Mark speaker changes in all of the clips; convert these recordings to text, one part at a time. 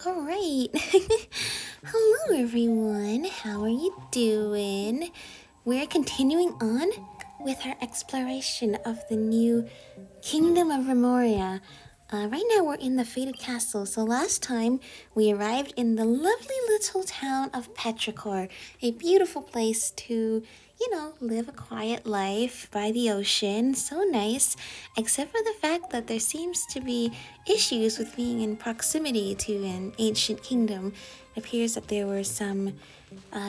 Speaker 1: All right. Hello, everyone. How are you doing? We're continuing on with our exploration of the new Kingdom of Remuria. Right now, we're in the Faded Castle. So last time, we arrived in the lovely little town of Petrichor, a beautiful place to, live a quiet life by the ocean. So nice, except for the fact that there seems to be issues with being in proximity to an ancient kingdom. It appears that there were some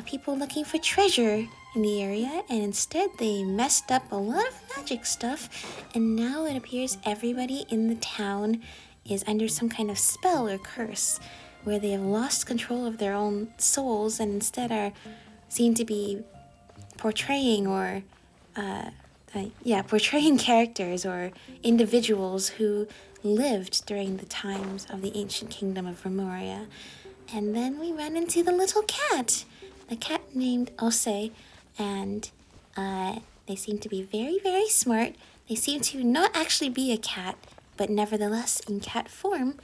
Speaker 1: people looking for treasure in the area, and instead they messed up a lot of magic stuff, and now it appears everybody in the town is under some kind of spell or curse, where they have lost control of their own souls and instead are seen to be portraying or portraying characters or individuals who lived during the times of the ancient kingdom of Remuria. And then we ran into the little cat, a cat named Ose, and they seem to be very, very smart. They seem to not actually be a cat, but nevertheless in cat form.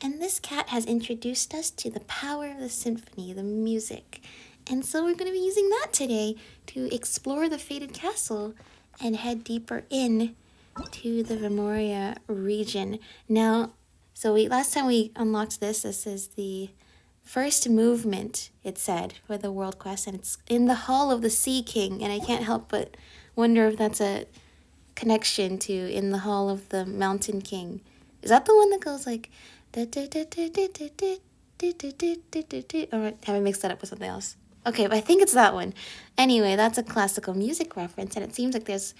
Speaker 1: And this cat has introduced us to the power of the symphony, the music. And so we're going to be using that today to explore the Faded Castle and head deeper in to the Remuria region. Now, last time we unlocked this is the first movement, it said, for the world quest, and it's in the Hall of the Sea King, and I can't help but wonder if that's a connection to in the Hall of the Mountain King. Is that the one that goes like... Or have I mixed that up with something else? Okay, but I think it's that one. Anyway, that's a classical music reference, and it seems like there's,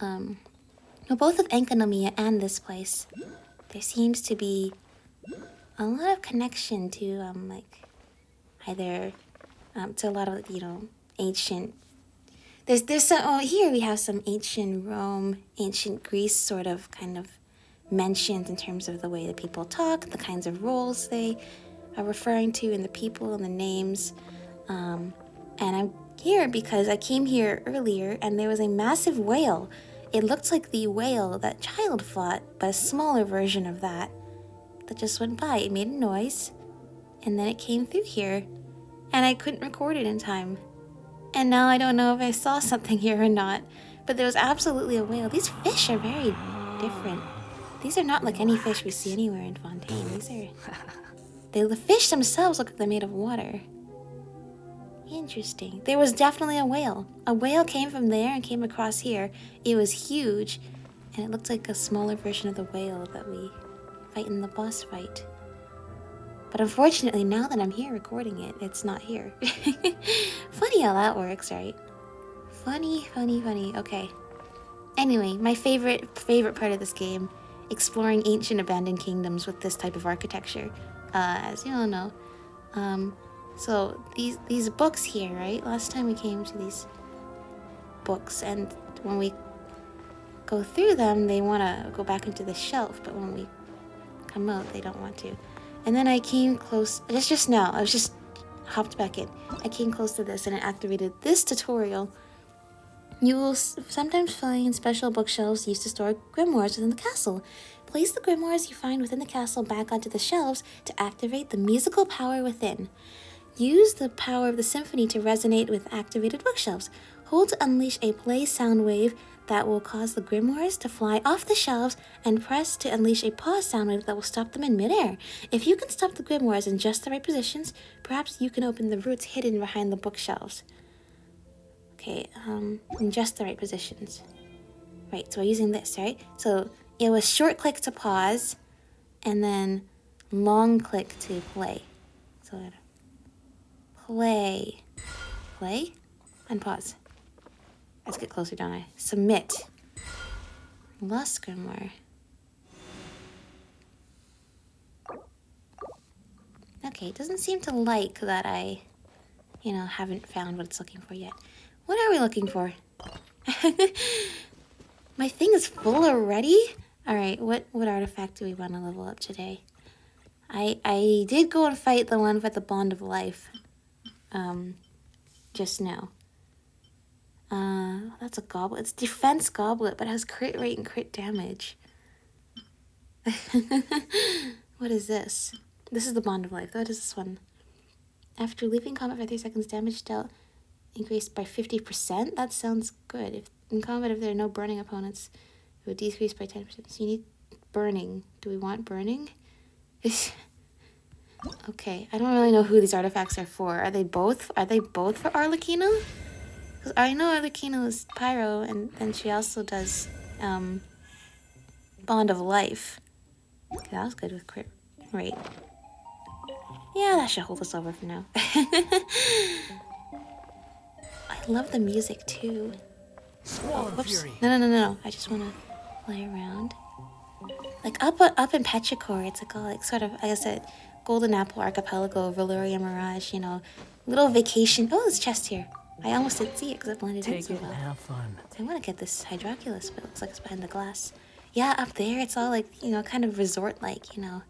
Speaker 1: both with Enkanomiya and this place, there seems to be a lot of connection to, either, to a lot of, ancient... There's some... here we have some ancient Rome, ancient Greece sort of kind of mentioned in terms of the way that people talk, the kinds of roles they are referring to, and the people and the names. And I'm here because I came here earlier and there was a massive whale. It looked like the whale that Child fought, but a smaller version of that just went by. It made a noise, and then it came through here, and I couldn't record it in time. And now I don't know if I saw something here or not, but there was absolutely a whale. These fish are very different. These are not like any fish we see anywhere in Fontaine. These are... the fish themselves look like they're made of water. Interesting. There was definitely a whale. A whale came from there and came across here. It was huge, and it looked like a smaller version of the whale that we fight in the boss fight. But unfortunately, now that I'm here recording it, it's not here. Funny how that works, right? Funny. Okay. Anyway, my favorite part of this game, exploring ancient abandoned kingdoms with this type of architecture. As you all know. So these books here, right? Last time we came to these books, and when we go through them, they want to go back into the shelf, but when we come out, they don't want to. And then I came close, just now, I was just hopped back in. I came close to this, and it activated this tutorial. You will sometimes find special bookshelves used to store grimoires within the castle. Place the grimoires you find within the castle back onto the shelves to activate the musical power within. Use the power of the symphony to resonate with activated bookshelves. Hold to unleash a play sound wave that will cause the grimoires to fly off the shelves, and press to unleash a pause sound wave that will stop them in midair. If you can stop the grimoires in just the right positions, perhaps you can open the roots hidden behind the bookshelves. Okay, in just the right positions. Right, so we're using this, right? So it was short click to pause, and then long click to play. So play, and pause. Let's get closer, don't I? Submit. Lost grimoire. Okay, it doesn't seem to like that I, haven't found what it's looking for yet. What are we looking for? My thing is full already? Alright, what artifact do we want to level up today? I did go and fight the one with the Bond of Life. Just now. That's a goblet. It's defense goblet, but it has crit rate and crit damage. What is this? This is the Bond of Life. What is this one? After leaving combat for 3 seconds, damage dealt increased by 50%? That sounds good. If in combat, if there are no burning opponents, it would decrease by 10%. So you need burning. Do we want burning? Okay, I don't really know who these artifacts are for. Are they both for Arlecchino? Because I know Arlecchino is Pyro, and then she also does Bond of Life. Okay, that was good with crit rate. Yeah, that should hold us over for now. I love the music too. Oh, whoops. No. I just want to play around. Like up in Petrichor, it's like all like sort of, like I said, Golden Apple Archipelago, Remuria Mirage, you know, little vacation. Oh, there's a chest here. I almost didn't see it because it blended in so well.
Speaker 2: Have fun.
Speaker 1: I want to get this Hydroculus, but it looks like it's behind the glass. Yeah, up there, it's all like, you know, kind of resort-like, you know.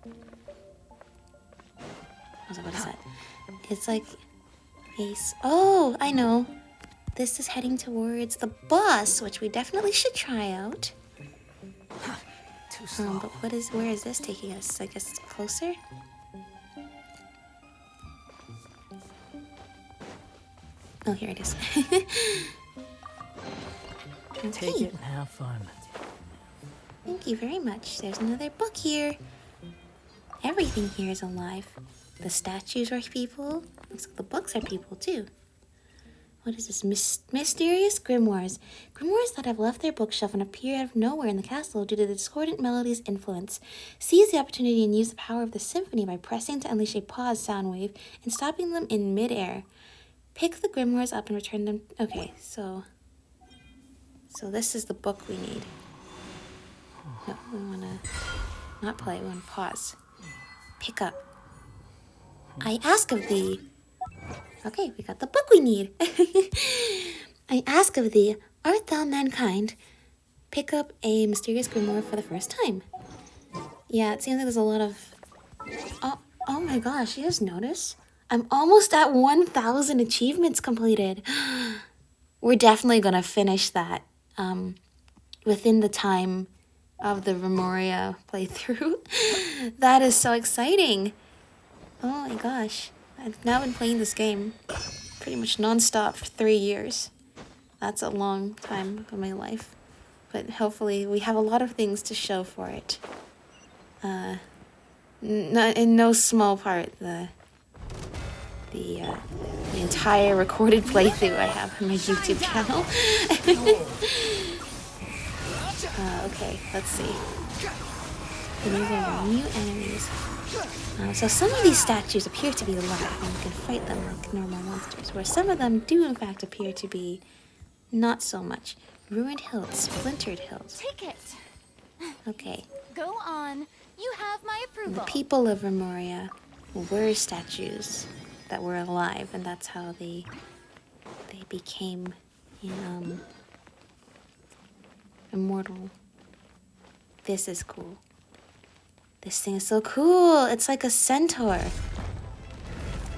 Speaker 1: What is that? It's like oh, I know. This is heading towards the boss, which we definitely should try out.
Speaker 2: Too slow.
Speaker 1: But where is this taking us? I guess closer? Oh, here it is. Okay.
Speaker 2: Take it and have fun.
Speaker 1: Thank you very much. There's another book here. Everything here is alive. The statues are people. Looks like the books are people too. What is this? Mysterious grimoires. Grimoires that have left their bookshelf and appear out of nowhere in the castle due to the discordant melody's influence. Seize the opportunity and use the power of the symphony by pressing to unleash a pause sound wave and stopping them in midair. Pick the grimoires up and return them. Okay, so this is the book we need. No, we want to not play. We want to pause. Pick up. I ask of thee. Okay, we got the book we need. I ask of thee, art thou mankind? Pick up a mysterious grimoire for the first time. Yeah, it seems like there's a lot of... Oh my gosh, you guys notice? I'm almost at 1,000 achievements completed. We're definitely gonna finish that within the time of the Remuria playthrough. That is so exciting. Oh my gosh. I've now been playing this game pretty much non-stop for 3 years. That's a long time of my life. But hopefully we have a lot of things to show for it. Not in no small part the entire recorded playthrough I have on my YouTube channel. Okay, let's see. These are new enemies. So some of these statues appear to be alive and you can fight them like normal monsters, where some of them do in fact appear to be not so much. Ruined hills, splintered hills.
Speaker 3: Take it.
Speaker 1: Okay.
Speaker 3: Go on. You have my approval.
Speaker 1: The people of Remuria were statues that were alive, and that's how they became immortal. This is cool. This thing is so cool. It's like a centaur.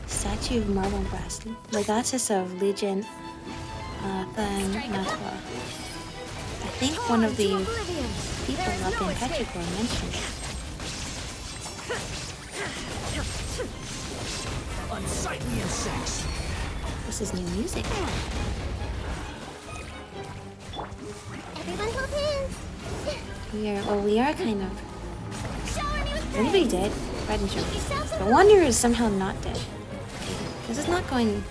Speaker 1: Statue of marble breast. Legatus of Legion Thanatua. I think one of the people up in Petrichor mentioned it.
Speaker 2: Unsightly insects.
Speaker 1: This is new music.
Speaker 3: Everyone hold hands.
Speaker 1: We are kind of... Is anybody dead? Red and Joker. The Wanderer is somehow not dead. Okay, this is not going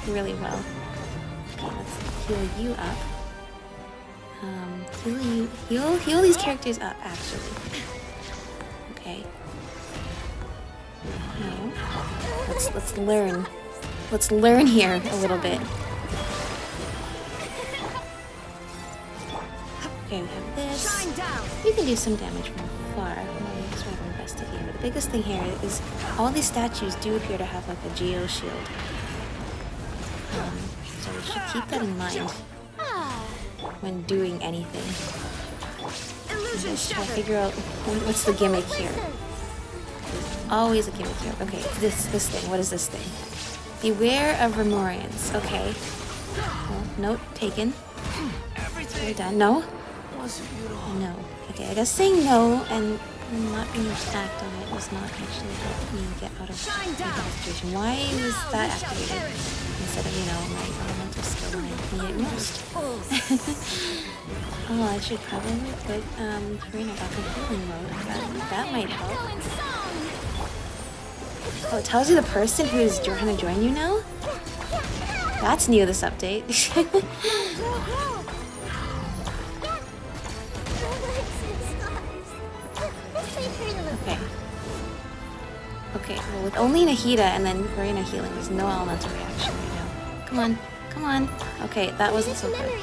Speaker 1: really well. Okay, let's heal you up. Heal these characters up, actually. Okay. No. Let's learn. Let's learn here a little bit. Okay, we have this. We can do some damage from afar. Let's try to investigate. But the biggest thing here is all these statues do appear to have like a geo shield. So we should keep that in mind when doing anything. Let's try to figure out what's the gimmick here. There's always a gimmick here. Okay, this thing. What is this thing? Beware of Remurians. Okay. Well, note taken. We're done. No?
Speaker 2: Was futile.
Speaker 1: No. Okay, I guess saying no and not being able to act on it does not actually help me get out of the bad situation. Why was that activated instead of, you know, my elemental skill when I need it most? Oh, I should probably put Farina back in healing mode. That might help. Oh, it tells you the person who's trying to join you now? That's new this update. Okay. Okay, well with only Nahida and then Farina healing, there's no elemental reaction right now. Come on, come on. Okay, that wasn't so good.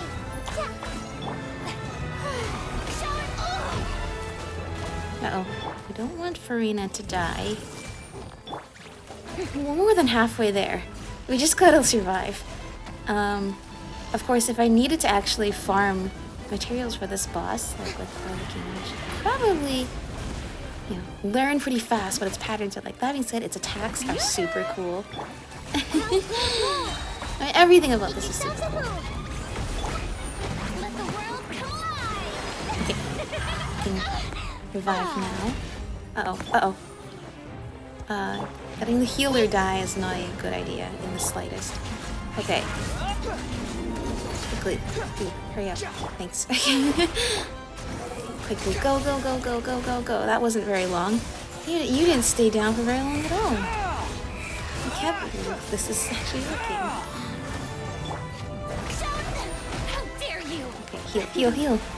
Speaker 1: Uh-oh. We don't want Farina to die. We're more than halfway there. We just gotta survive. Of course, if I needed to actually farm materials for this boss, like with Harlequin, I should probably, you know, learn pretty fast what its patterns are like. That being said, its attacks are super cool. I mean, everything about this is super cool. Okay. I can revive now. Uh-oh, uh-oh. Letting the healer die is not a good idea in the slightest. Okay. Quickly. Hurry up. Thanks. Quickly. Go, go, go, go, go, go, go. That wasn't very long. You didn't stay down for very long at all. I can't believe this is actually working.
Speaker 3: How dare you!
Speaker 1: Okay,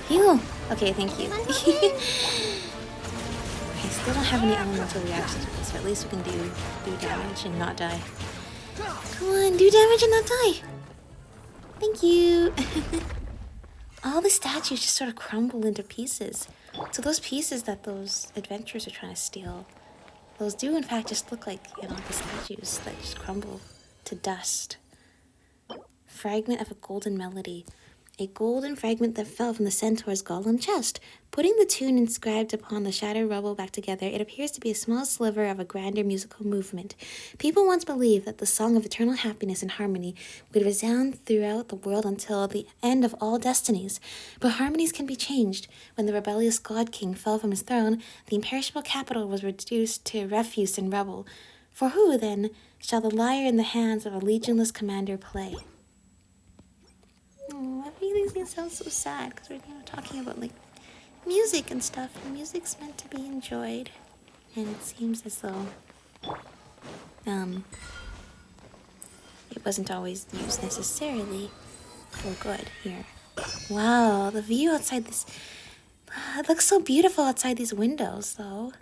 Speaker 1: heal. Okay, thank you. I still don't have any elemental reactions with this, but at least we can do damage and not die. Come on, do damage and not die! Thank you! All the statues just sort of crumble into pieces. So those pieces that those adventurers are trying to steal, those do in fact just look like, you know, the statues that just crumble to dust. Fragment of a golden melody. A golden fragment that fell from the centaur's golem chest. Putting the tune inscribed upon the shattered rubble back together, it appears to be a small sliver of a grander musical movement. People once believed that the song of eternal happiness and harmony would resound throughout the world until the end of all destinies. But harmonies can be changed. When the rebellious god king fell from his throne, the imperishable capital was reduced to refuse and rubble. For who, then, shall the lyre in the hands of a legionless commander play? Oh, everything sounds so sad because we're, you know, talking about like music and stuff, and music's meant to be enjoyed, and it seems as though it wasn't always used necessarily for good here. Wow, the view outside this, it looks so beautiful outside these windows though.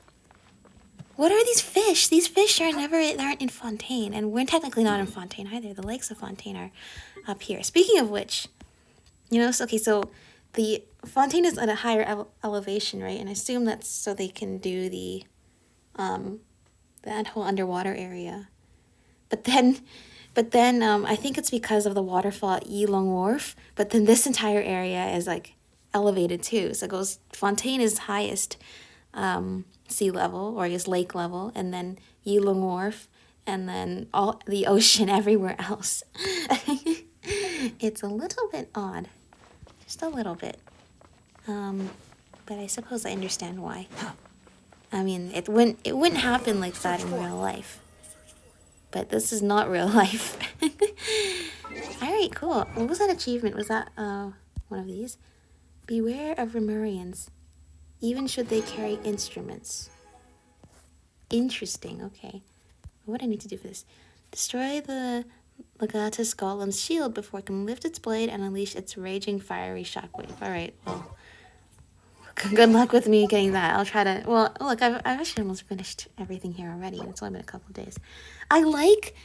Speaker 1: What are these fish? These fish aren't in Fontaine, and we're technically not in Fontaine either. The lakes of Fontaine are up here. Speaking of which, you know, so the Fontaine is at a higher elevation, right? And I assume that's so they can do that whole underwater area. But then I think it's because of the waterfall at Yilong Wharf. But then this entire area is like elevated too. So it goes, Fontaine is highest sea level, or I guess lake level, and then Yilong Wharf, and then all the ocean everywhere else. It's a little bit odd. Just a little bit. But I suppose I understand why. I mean, it wouldn't happen like that in real life. But this is not real life. Alright, cool. What was that achievement? Was that one of these? Beware of Remurians, even should they carry instruments. Interesting, okay. What do I need to do for this? Destroy the Legatus Golem's shield before it can lift its blade and unleash its raging fiery shockwave. Alright, well, good luck with me getting that. I'll try to, well, look, I've actually almost finished everything here already, and it's only been a couple of days. I like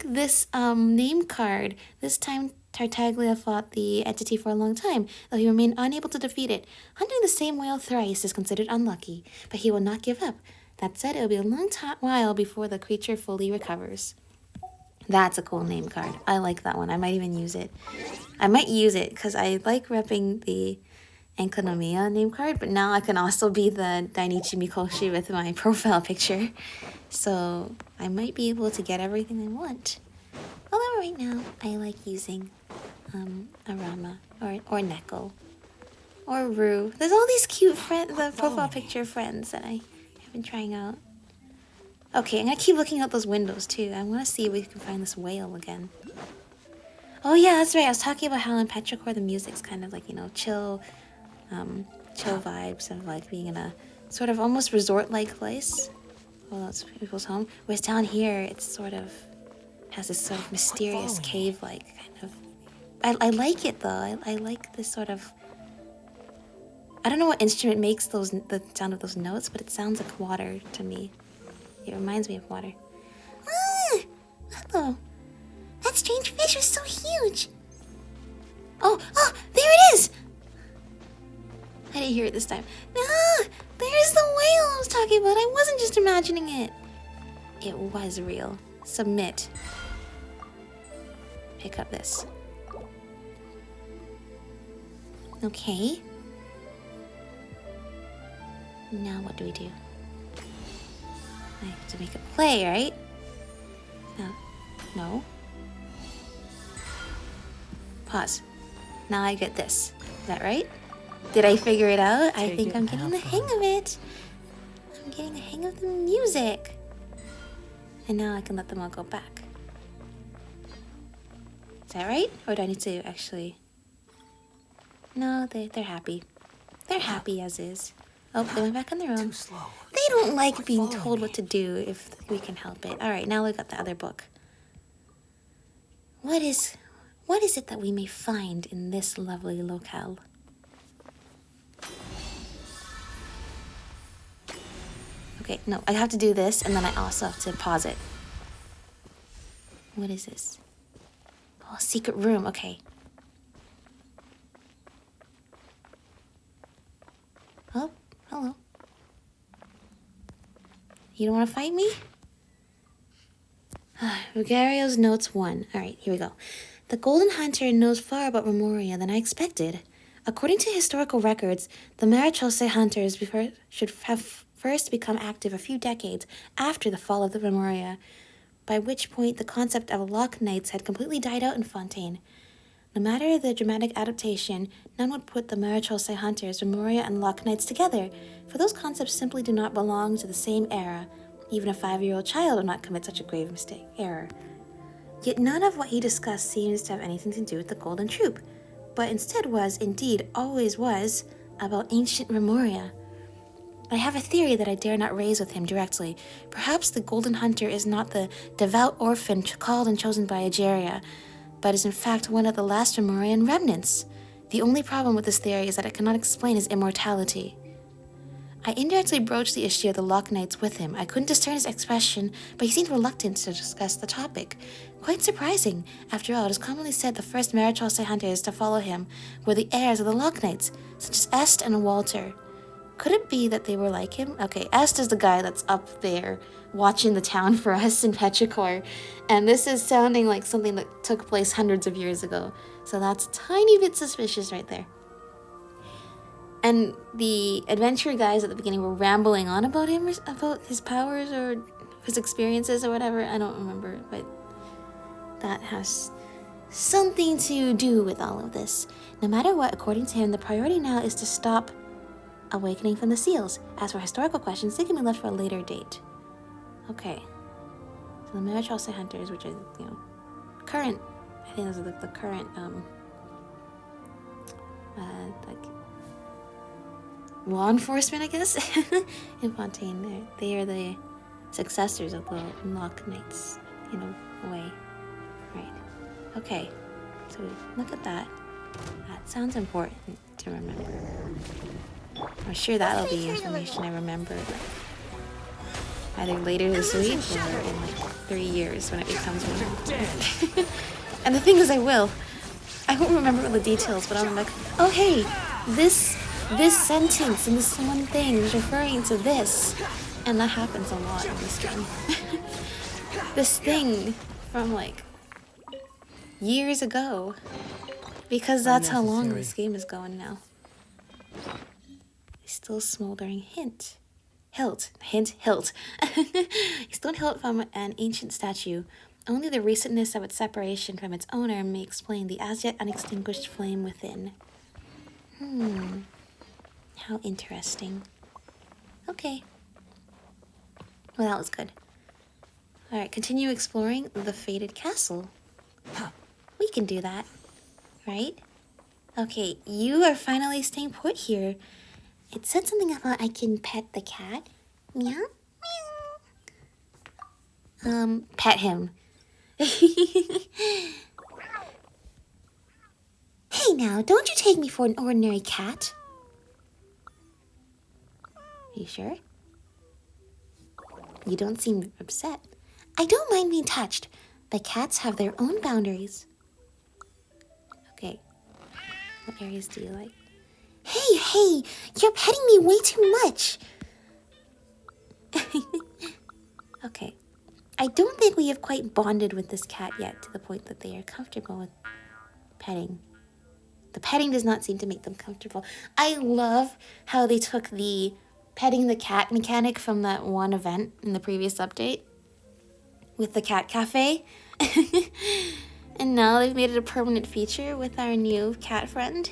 Speaker 1: this name card. This time Tartaglia fought the entity for a long time, though he remained unable to defeat it. Hunting the same whale thrice is considered unlucky, but he will not give up. That said, it will be a long while before the creature fully recovers. That's a cool name card. I like that one. I might even use it. I might use it because I like repping the Enkanomiya name card, but now I can also be the Dainichi Mikoshi with my profile picture. So I might be able to get everything I want. Although right now I like using Arama or Neko Or Rue. There's all these cute friends, the profile
Speaker 2: Follow me.
Speaker 1: picture friends that I have been trying out. Okay, I'm gonna keep looking out those windows too. I wanna see if we can find this whale again. Oh yeah, that's right. I was talking about how in Petrichor the music's kind of like, you know, chill vibes of like being in a sort of almost resort-like place. Well, that's people's home. Whereas down here, it's sort of has this sort of mysterious cave-like kind of. I like it though. I like this sort of. I don't know what instrument makes the sound of those notes, but it sounds like water to me. It reminds me of water. Ah, hello. That strange fish was so huge. Oh, there it is. I didn't hear it this time. Ah, there's the whale I was talking about. I wasn't just imagining it. It was real. Submit. Pick up this. Okay. Now what do we do? I have to make it play, right? No. Pause. Now I get this. Is that right? Did I figure it out? I think I'm getting the hang of it. I'm getting the hang of the music. And now I can let them all go back. Is that right? Or do I need to actually... No, they're happy. They're happy as is. Oh, they went back on their own.
Speaker 2: Too slow.
Speaker 1: They don't like being told what to do if we can help it. Alright, now look at the other book. What is it that we may find in this lovely locale? Okay, no, I have to do this, and then I also have to pause it. What is this? Oh, secret room, okay. Oh, hello. You don't want to fight me? Rugario's Notes 1. Alright, here we go. The Golden Hunter knows far about Remuria than I expected. According to historical records, the Marichose hunters should have first become active a few decades after the fall of the Remuria, by which point the concept of lock knights had completely died out in Fontaine. No matter the dramatic adaptation, none would put the Marichose hunters, Remuria, and lock knights together, for those concepts simply do not belong to the same era. Even a 5-year-old child would not commit such a grave error. Yet none of what he discussed seems to have anything to do with the Golden Troop, but instead was, indeed, always was, about ancient Remuria. I have a theory that I dare not raise with him directly. Perhaps the Golden Hunter is not the devout orphan called and chosen by Egeria, but is in fact one of the last Remurian remnants. The only problem with this theory is that it cannot explain his immortality. I indirectly broached the issue of the Lock Knights with him. I couldn't discern his expression, but he seemed reluctant to discuss the topic. Quite surprising. After all, it is commonly said the first Marichose hunters to follow him were the heirs of the Lock Knights, such as Est and Walter. Could it be that they were like him? Okay, Est is the guy that's up there watching the town for us in Petrichor, and this is sounding like something that took place hundreds of years ago. So that's a tiny bit suspicious right there. And the adventure guys at the beginning were rambling on about him, about his powers or his experiences or whatever. I don't remember, but that has something to do with all of this. No matter what, according to him, the priority now is to stop awakening from the seals. As for historical questions, they can be left for a later date. Okay. So the Marichose hunters, which are, you know, current, I think those are the current, like, law enforcement, I guess, in Fontaine. They are the successors of the Lock Knights, in a way. Right. Okay. So look at that. That sounds important to remember. I'm sure that'll be information I remember, like, either later this week or in like 3 years when it becomes one. And the thing is, I won't remember all the details, but I'm like, oh hey, this sentence and this one thing is referring to this. And that happens a lot in this game. This thing from like years ago. Because that's how long this game is going now. Still smoldering hilt. Stone hilt from an ancient statue. Only the recentness of its separation from its owner may explain the as yet unextinguished flame within. How interesting. Okay. Well, that was good. Alright, continue exploring the fated castle. We can do that, right? Okay, you are finally staying put here. It said something about I can pet the cat. Meow? Meow. Pet him. Hey now, don't you take me for an ordinary cat. You sure? You don't seem upset. I don't mind being touched, but cats have their own boundaries. Okay. What areas do you like? Hey, you're petting me way too much. Okay. I don't think we have quite bonded with this cat yet to the point that they are comfortable with petting. The petting does not seem to make them comfortable. I love how they took the petting the cat mechanic from that one event in the previous update with the cat cafe. And now they've made it a permanent feature with our new cat friend.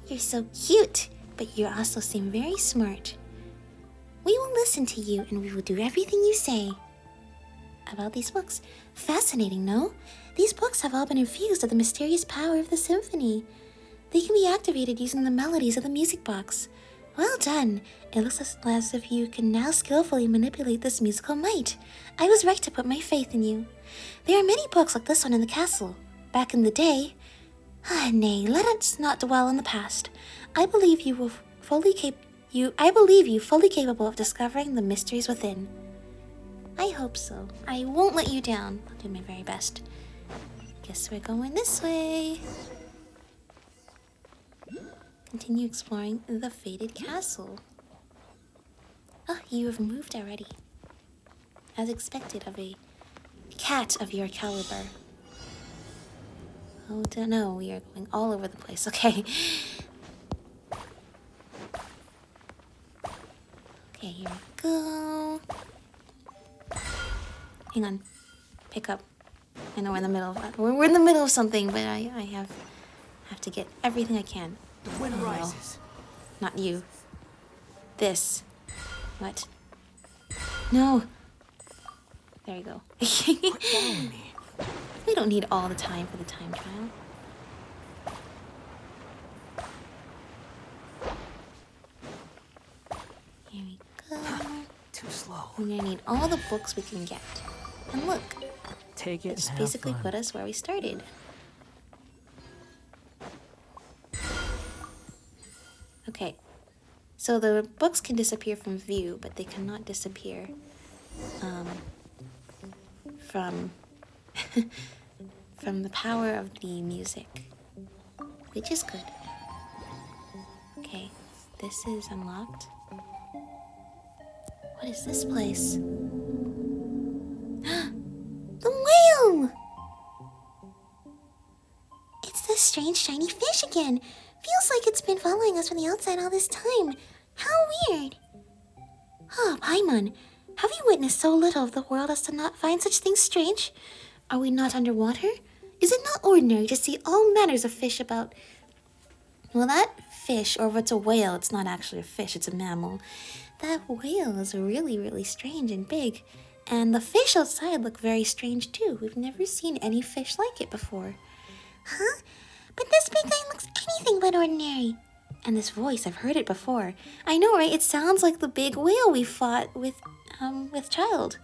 Speaker 1: You're so cute, but you also seem very smart. We will listen to you and we will do everything you say. About these books. Fascinating, no? These books have all been infused with the mysterious power of the symphony. They can be activated using the melodies of the music box. Well done. It looks as if you can now skillfully manipulate this musical might. I was right to put my faith in you. There are many books like this one in the castle. Back in the day... nay, let us not dwell on the past. I believe you fully capable of discovering the mysteries within. I hope so. I won't let you down. I'll do my very best. Guess we're going this way. Continue exploring the fated castle. Oh, you have moved already. As expected of a cat of your caliber. Oh, no, we are going all over the place. Okay. Okay, here we go. Hang on. Pick up. I know we're in the middle of we're in the middle of something, but I have to get everything I can.
Speaker 2: The wind rises.
Speaker 1: Not you. This. What? No. There you go.
Speaker 2: Quit following me.
Speaker 1: We don't need all the time for the time trial. Here we go.
Speaker 2: Too slow.
Speaker 1: We're gonna need all the books we can get. And look,
Speaker 2: Take it.
Speaker 1: it just
Speaker 2: and
Speaker 1: basically
Speaker 2: have
Speaker 1: put
Speaker 2: fun.
Speaker 1: us where we started. Okay, so the books can disappear from view, but they cannot disappear from from the power of the music, which is good. Okay, this is unlocked. What is this place? The whale! It's this strange shiny fish again. Feels like it's been following us from the outside all this time. How weird. Oh, Paimon, have you witnessed so little of the world as to not find such things strange? Are we not underwater? Is it not ordinary to see all manners of fish about... Well, that fish, or if it's a whale, it's not actually a fish, it's a mammal. That whale is really, really strange and big. And the fish outside look very strange too. We've never seen any fish like it before. Huh? But this big guy looks anything but ordinary. And this voice, I've heard it before. I know, right? It sounds like the big whale we fought with Child.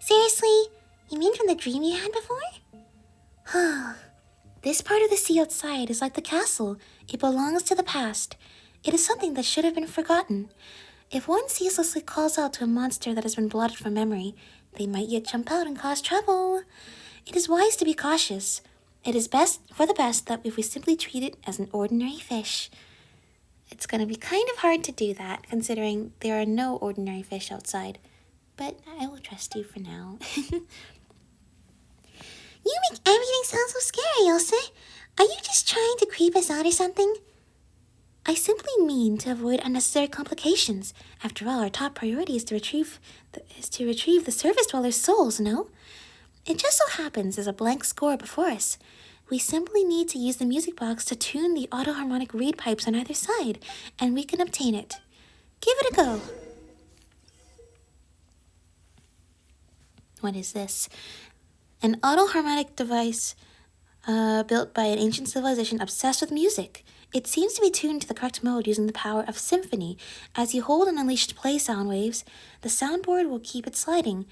Speaker 1: Seriously? You mean from the dream you had before? This part of the sea outside is like the castle. It belongs to the past. It is something that should have been forgotten. If one ceaselessly calls out to a monster that has been blotted from memory, they might yet jump out and cause trouble. It is wise to be cautious. It is best that if we simply treat it as an ordinary fish. It's going to be kind of hard to do that, considering there are no ordinary fish outside. But I will trust you for now. You make everything sound so scary, Elsa. Are you just trying to creep us out or something? I simply mean to avoid unnecessary complications. After all, our top priority is to retrieve the surface dwellers' souls, no? It just so happens there's a blank score before us. We simply need to use the music box to tune the auto-harmonic reed pipes on either side, and we can obtain it. Give it a go. What is this? An auto-harmonic device built by an ancient civilization obsessed with music. It seems to be tuned to the correct mode using the power of symphony. As you hold and unleash play sound waves, the soundboard will keep it sliding.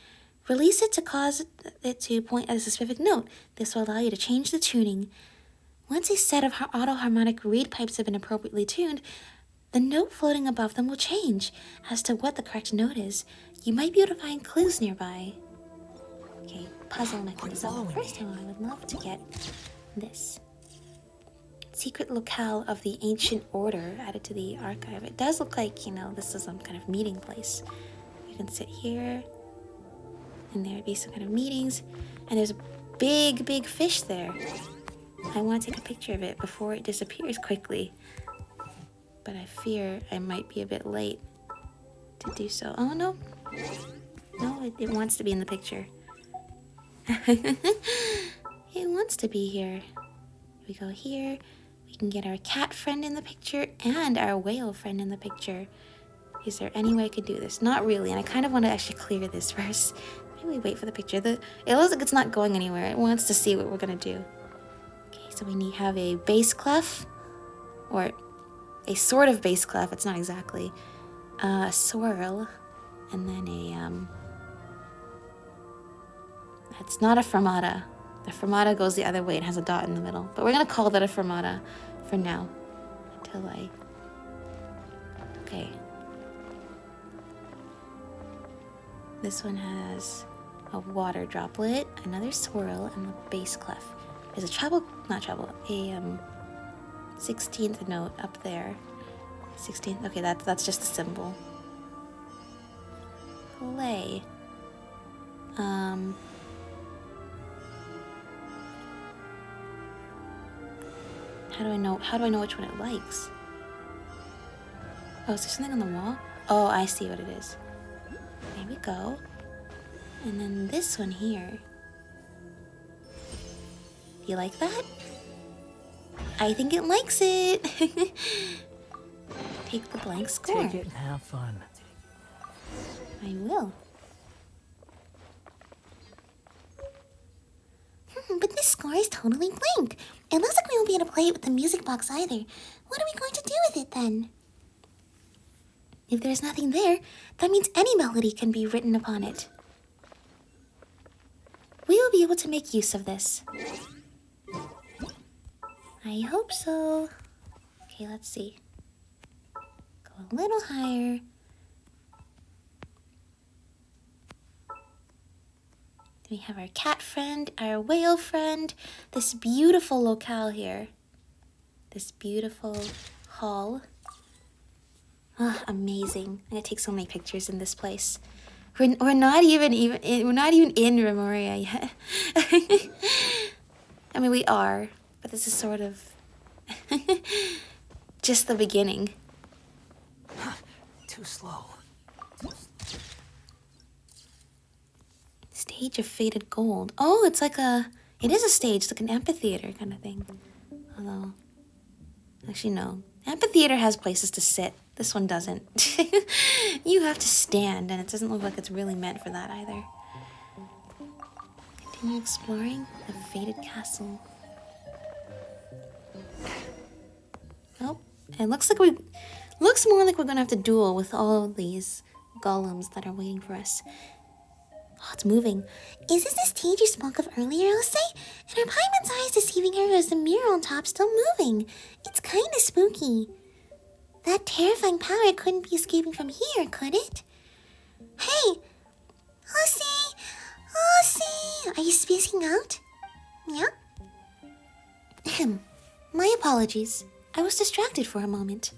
Speaker 1: Release it to cause it to point at a specific note. This will allow you to change the tuning. Once a set of auto-harmonic reed pipes have been appropriately tuned, the note floating above them will change as to what the correct note is. You might be able to find clues nearby. Okay, puzzle mechanism. First of all, I would love to get this. Secret locale of the ancient order added to the archive. It does look like, this is some kind of meeting place. You can sit here, and there would be some kind of meetings, and there's a big fish there. I want to take a picture of it before it disappears quickly, but I fear I might be a bit late to do so. Oh no, it wants to be in the picture. It wants to be here. We go here. We can get our cat friend in the picture and our whale friend in the picture. Is there any way I could do this? Not really, and I kind of want to actually clear this first. Maybe we wait for the picture. It looks like it's not going anywhere. It wants to see what we're going to do. Okay, so we have a bass clef, or a sort of bass clef. It's not exactly. A swirl, and then it's not a fermata. The fermata goes the other way. It has a dot in the middle. But we're going to call that a fermata for now. Okay. This one has a water droplet, another swirl, and a bass clef. There's a a 16th note up there. 16th, okay, that's just the symbol. Play. How do I know which one it likes? Oh, is there something on the wall? Oh, I see what it is. There we go. And then this one here. Do you like that? I think it likes it. Take the blank score.
Speaker 2: Take it and have fun.
Speaker 1: I will. But this score is totally blank. It looks like we won't be able to play it with the music box either. What are we going to do with it then? If there's nothing there, that means any melody can be written upon it. We will be able to make use of this. I hope so. Okay, let's see. Go a little higher. We have our cat friend, our whale friend, this beautiful locale here. This beautiful hall. Ah, amazing. I'm gonna take so many pictures in this place. We're not even in Remuria yet. I mean, we are, but this is sort of just the beginning.
Speaker 2: Too slow.
Speaker 1: Stage of faded gold. Oh, it is a stage, it's like an amphitheater kind of thing. Although, actually no. Amphitheater has places to sit. This one doesn't. You have to stand, and it doesn't look like it's really meant for that either. Continue exploring the faded castle. Nope. It looks more like we're gonna have to duel with all of these golems that are waiting for us. Oh, it's moving. Is this the stage you spoke of earlier, Elsa? And are Paimon's eyes deceiving her, or is the mirror on top still moving? It's kind of spooky. That terrifying power couldn't be escaping from here, could it? Hey! Elsie! Elsie! Are you speaking out? Yeah? My apologies. I was distracted for a moment.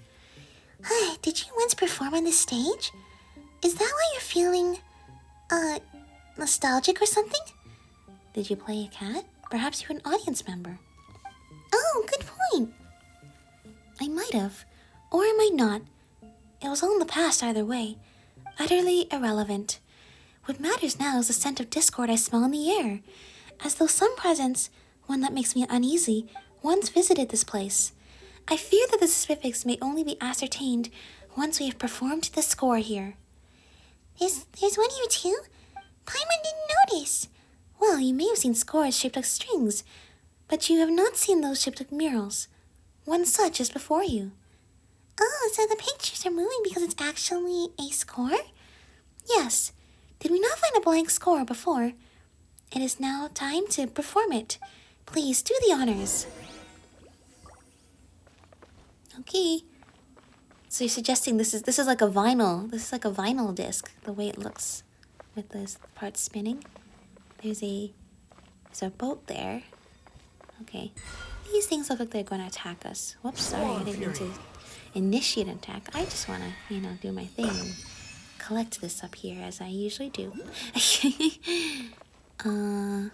Speaker 1: Did you once perform on this stage? Is that why you're feeling, nostalgic or something? Did you play a cat? Perhaps you're an audience member. Oh, good point. I might have, or I might not. It was all in the past either way. Utterly irrelevant. What matters now is the scent of discord I smell in the air, as though some presence one that makes me uneasy, once visited this place. I fear that the specifics may only be ascertained once we have performed the score here. There's one here too? Paimon didn't notice. Well, you may have seen scores shaped like strings, but you have not seen those shaped like murals. One such is before you. Oh, so the pictures are moving because it's actually a score? Yes. Did we not find a blank score before? It is now time to perform it. Please do the honors. Okay. So you're suggesting this is like a vinyl. This is like a vinyl disc, the way it looks with this part spinning. There's a boat there. Okay. These things look like they're going to attack us. Whoops, sorry, I didn't mean to initiate an attack. I just want to, do my thing and collect this up here as I usually do. Well,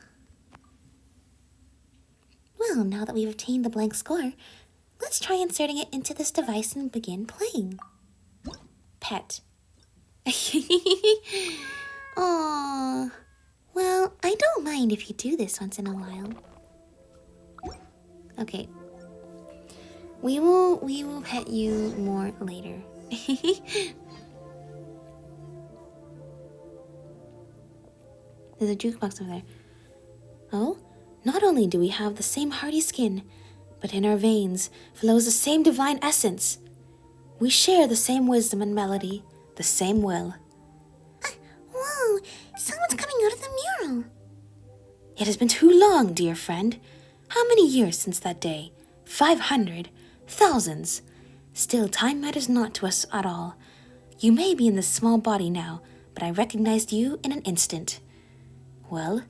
Speaker 1: now that we've obtained the blank score, let's try inserting it into this device and begin playing. Pet. Aww. Well, I don't mind if you do this once in a while. Okay. We will pet you more later. There's a jukebox over there. Oh, not only do we have the same hearty skin, but in our veins flows the same divine essence. We share the same wisdom and melody, the same will. Whoa, someone's coming out of the mural. It has been too long, dear friend. How many years since that day? 500? Thousands? Still, time matters not to us at all. You may be in this small body now, but I recognized you in an instant. Well,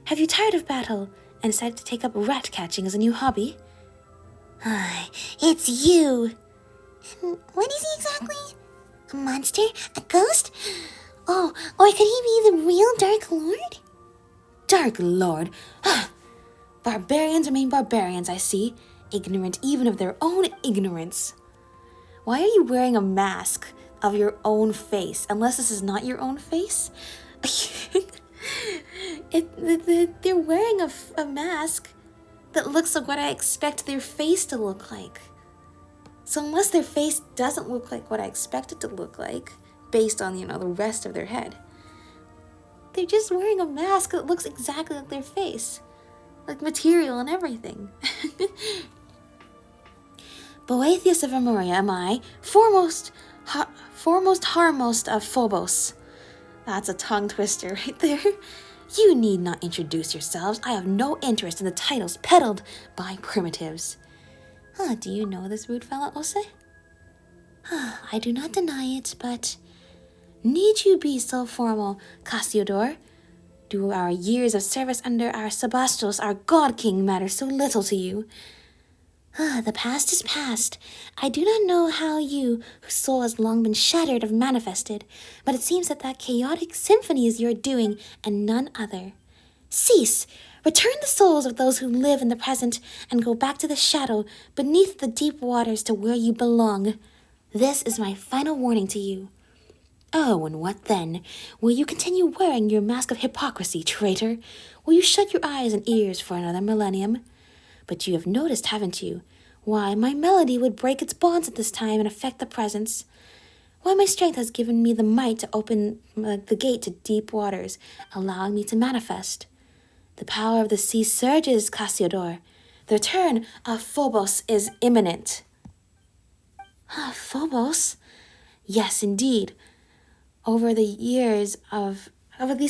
Speaker 1: have you tired of battle and decided to take up rat catching as a new hobby? It's you! And what is he exactly? A monster? A ghost? Oh, or could he be the real Dark Lord? Dark Lord? Barbarians remain barbarians, I see, ignorant even of their own ignorance. Why are you wearing a mask of your own face, unless this is not your own face? They're wearing a mask that looks like what I expect their face to look like. So unless their face doesn't look like what I expect it to look like, based on, the rest of their head, they're just wearing a mask that looks exactly like their face. Like material and everything. Boethius of Remuria am I, foremost harmost of Phobos. That's a tongue twister right there. You need not introduce yourselves. I have no interest in the titles peddled by primitives. Do you know this rude fellow, Ose? I do not deny it, but need you be so formal, Cassiodor? Do our years of service under our Sebastos, our God King, matter so little to you? The past is past. I do not know how you, whose soul has long been shattered, have manifested, but it seems that chaotic symphony is your doing, and none other. Cease! Return the souls of those who live in the present, and go back to the shadow, beneath the deep waters, to where you belong. This is my final warning to you. Oh, and what then? Will you continue wearing your mask of hypocrisy, traitor? Will you shut your eyes and ears for another millennium? But you have noticed, haven't you? Why, my melody would break its bonds at this time and affect the presence. Why, my strength has given me the might to open the gate to deep waters, allowing me to manifest. The power of the sea surges, Cassiodor. The return of Phobos is imminent. Phobos? Yes, indeed. Over these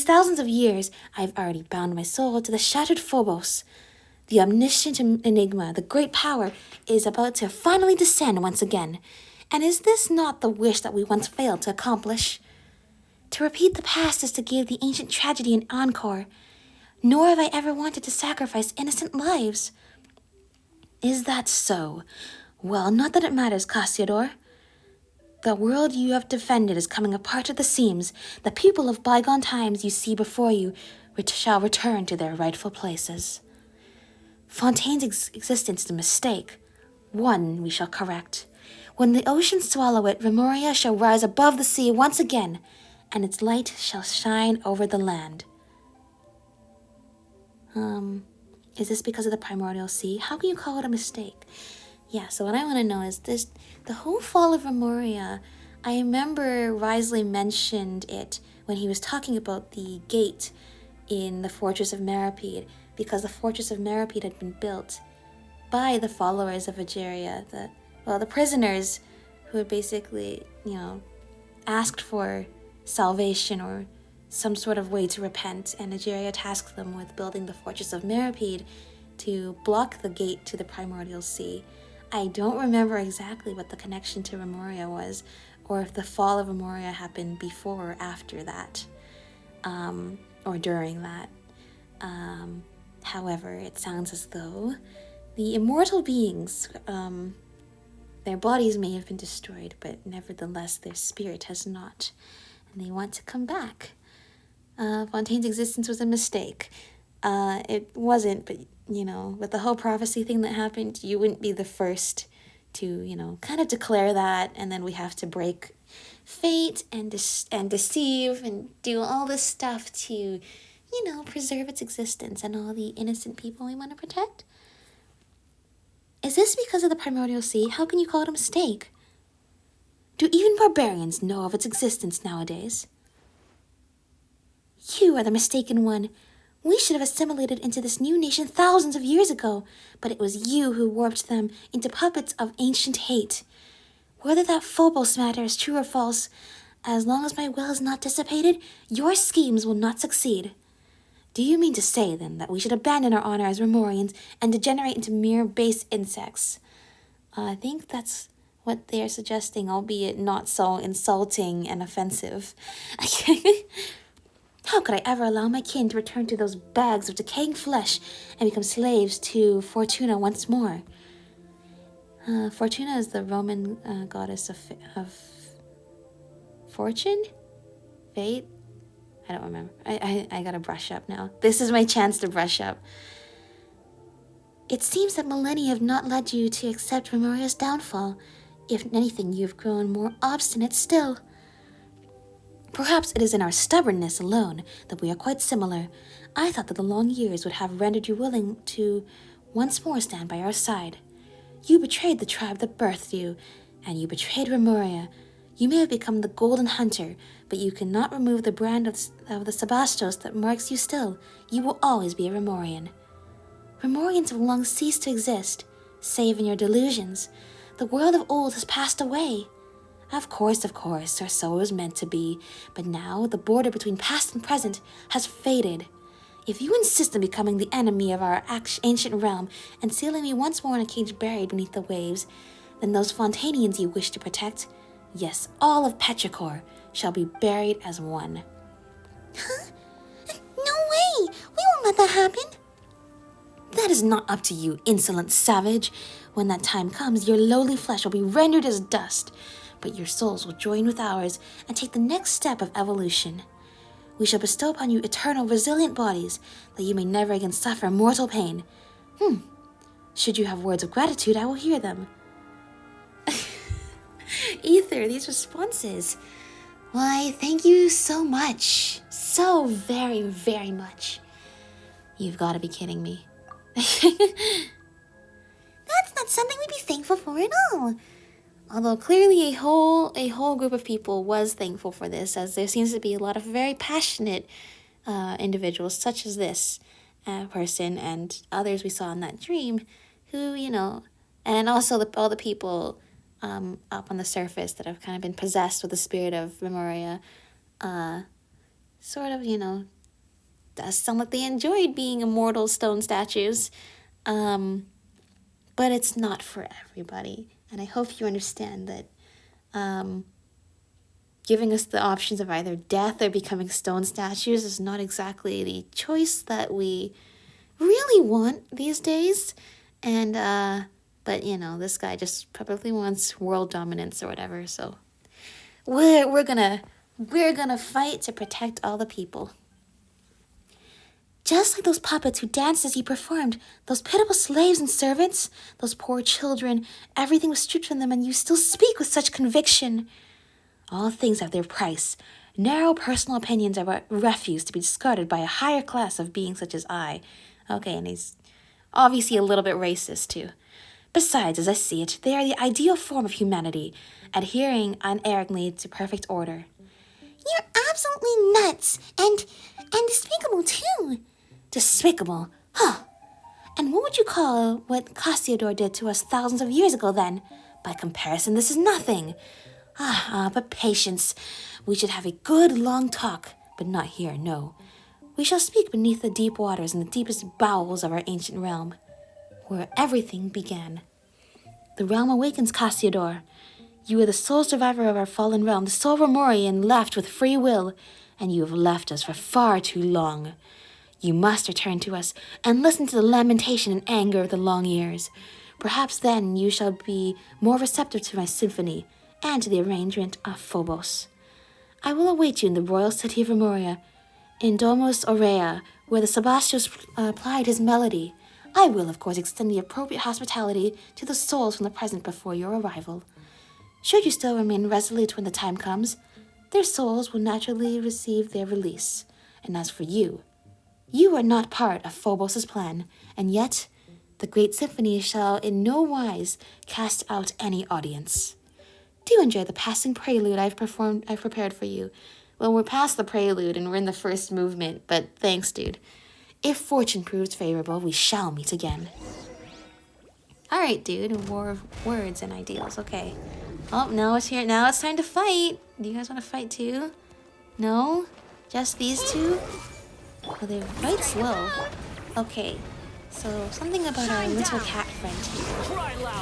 Speaker 1: thousands of years, I've already bound my soul to the shattered Phobos. The omniscient enigma, the great power, is about to finally descend once again. And is this not the wish that we once failed to accomplish? To repeat the past is to give the ancient tragedy an encore. Nor have I ever wanted to sacrifice innocent lives. Is that so? Well, not that it matters, Cassiodor. The world you have defended is coming apart at the seams. The people of bygone times you see before you shall return to their rightful places. Fontaine's existence is a mistake. One we shall correct. When the oceans swallow it, Remuria shall rise above the sea once again, and its light shall shine over the land. Is this because of the primordial sea? How can you call it a mistake? Yeah, so what I want to know is this, the whole fall of Remuria, I remember Risley mentioned it when he was talking about the gate in the Fortress of Meripede, because the Fortress of Meripede had been built by the followers of Egeria, the prisoners who had basically, asked for salvation or some sort of way to repent, and Egeria tasked them with building the Fortress of Meripede to block the gate to the primordial sea. I don't remember exactly what the connection to Remuria was, or if the fall of Remuria happened before or after that, or during that. However, it sounds as though the immortal beings, their bodies may have been destroyed, but nevertheless their spirit has not, and they want to come back. Fontaine's existence was a mistake. It wasn't, but, with the whole prophecy thing that happened, you wouldn't be the first to, kind of declare that, and then we have to break fate and deceive and do all this stuff to, preserve its existence and all the innocent people we want to protect. Is this because of the primordial sea? How can you call it a mistake? Do even barbarians know of its existence nowadays? You are the mistaken one. We should have assimilated into this new nation thousands of years ago, but it was you who warped them into puppets of ancient hate. Whether that Phobos matter is true or false, as long as my will is not dissipated, your schemes will not succeed. Do you mean to say, then, that we should abandon our honor as Remorians and degenerate into mere base insects? I think that's what they are suggesting, albeit not so insulting and offensive. How could I ever allow my kin to return to those bags of decaying flesh and become slaves to Fortuna once more? Fortuna is the Roman goddess of fortune? Fate? I don't remember. I gotta brush up now. This is my chance to brush up. It seems that millennia have not led you to accept Remuria's downfall. If anything, you have grown more obstinate still. Perhaps it is in our stubbornness alone that we are quite similar. I thought that the long years would have rendered you willing to once more stand by our side. You betrayed the tribe that birthed you, and you betrayed Remuria. You may have become the Golden Hunter, but you cannot remove the brand of the Sebastos that marks you still. You will always be a Remorian. Remorians have long ceased to exist, save in your delusions. The world of old has passed away. Of course, or so it was meant to be, but now the border between past and present has faded. If you insist on becoming the enemy of our ancient realm and sealing me once more in a cage buried beneath the waves, then those Fontainians you wish to protect, yes, all of Petrichor, shall be buried as one. Huh? No way! We won't let that happen! That is not up to you, insolent savage. When that time comes, your lowly flesh will be rendered as dust, but your souls will join with ours and take the next step of evolution. We shall bestow upon you eternal, resilient bodies, that you may never again suffer mortal pain. Should you have words of gratitude, I will hear them. Ether, these responses. Why, thank you so much. So very, very much. You've got to be kidding me. That's not something we'd be thankful for at all. Although clearly a whole group of people was thankful for this, as there seems to be a lot of very passionate individuals, such as this person and others we saw in that dream, who, and also all the people up on the surface that have kind of been possessed with the spirit of Remuria, sort of, does sound like they enjoyed being immortal stone statues, but it's not for everybody. And I hope you understand that giving us the options of either death or becoming stone statues is not exactly the choice that we really want these days. And, but, this guy just probably wants world dominance or whatever, so we're gonna fight to protect all the people. Just like those puppets who danced as you performed, those pitiful slaves and servants, those poor children, everything was stripped from them, and you still speak with such conviction. All things have their price. Narrow personal opinions are a refuse to be discarded by a higher class of beings such as I. Okay, and he's Obviously a little bit racist, too. Besides, as I see it, they are the ideal form of humanity, adhering unerringly to perfect order.
Speaker 4: You're absolutely nuts, and despicable too.
Speaker 1: Despicable? Huh. And what would you call what Cassiodor did to us thousands of years ago, then? By comparison, this is nothing. But patience. We should have a good long talk, but not here, no. We shall speak beneath the deep waters in the deepest bowels of our ancient realm, where everything began. The realm awakens, Cassiodor. You are the sole survivor of our fallen realm, the sole Remurian left with free will, and you have left us for far too long. You must return to us and listen to the lamentation and anger of the long years. Perhaps then you shall be more receptive to my symphony and to the arrangement of Phobos. I will await you in the royal city of Remuria, in Domus Aurea, where the Sebastios applied his melody. I will, of course, extend the appropriate hospitality to the souls from the present before your arrival. Should you still remain resolute when the time comes, their souls will naturally receive their release. And as for you, you are not part of Phobos' plan, and yet the great symphony shall in no wise cast out any audience. Do enjoy the passing prelude I've prepared for you. Well, we're past the prelude and we're in the first movement, but thanks, dude. If fortune proves favorable, we shall meet again. Alright, dude, a war of words and ideals, okay. Oh, now it's here. Now it's time to fight. Do you guys want to fight too? No? Just these two? Well, they're quite slow. Okay, so something about our little cat friend here.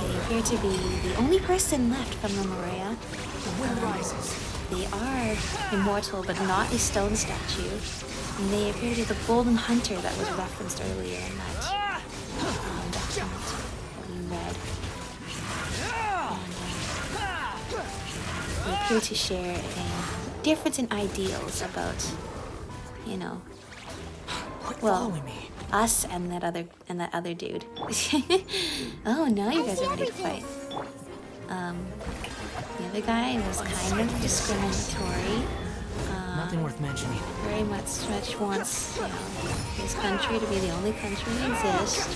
Speaker 1: They appear to be the only person left from Remuria. They are immortal, but not a stone statue. And they appear to be the golden hunter that was referenced earlier in that document that we read. And they appear to share a difference in ideals about, you know, well, us and that other dude. Oh, now you guys are ready to fight. The other guy was kind of discriminatory.
Speaker 2: Nothing worth mentioning.
Speaker 1: Very much wants, his country to be the only country to exist.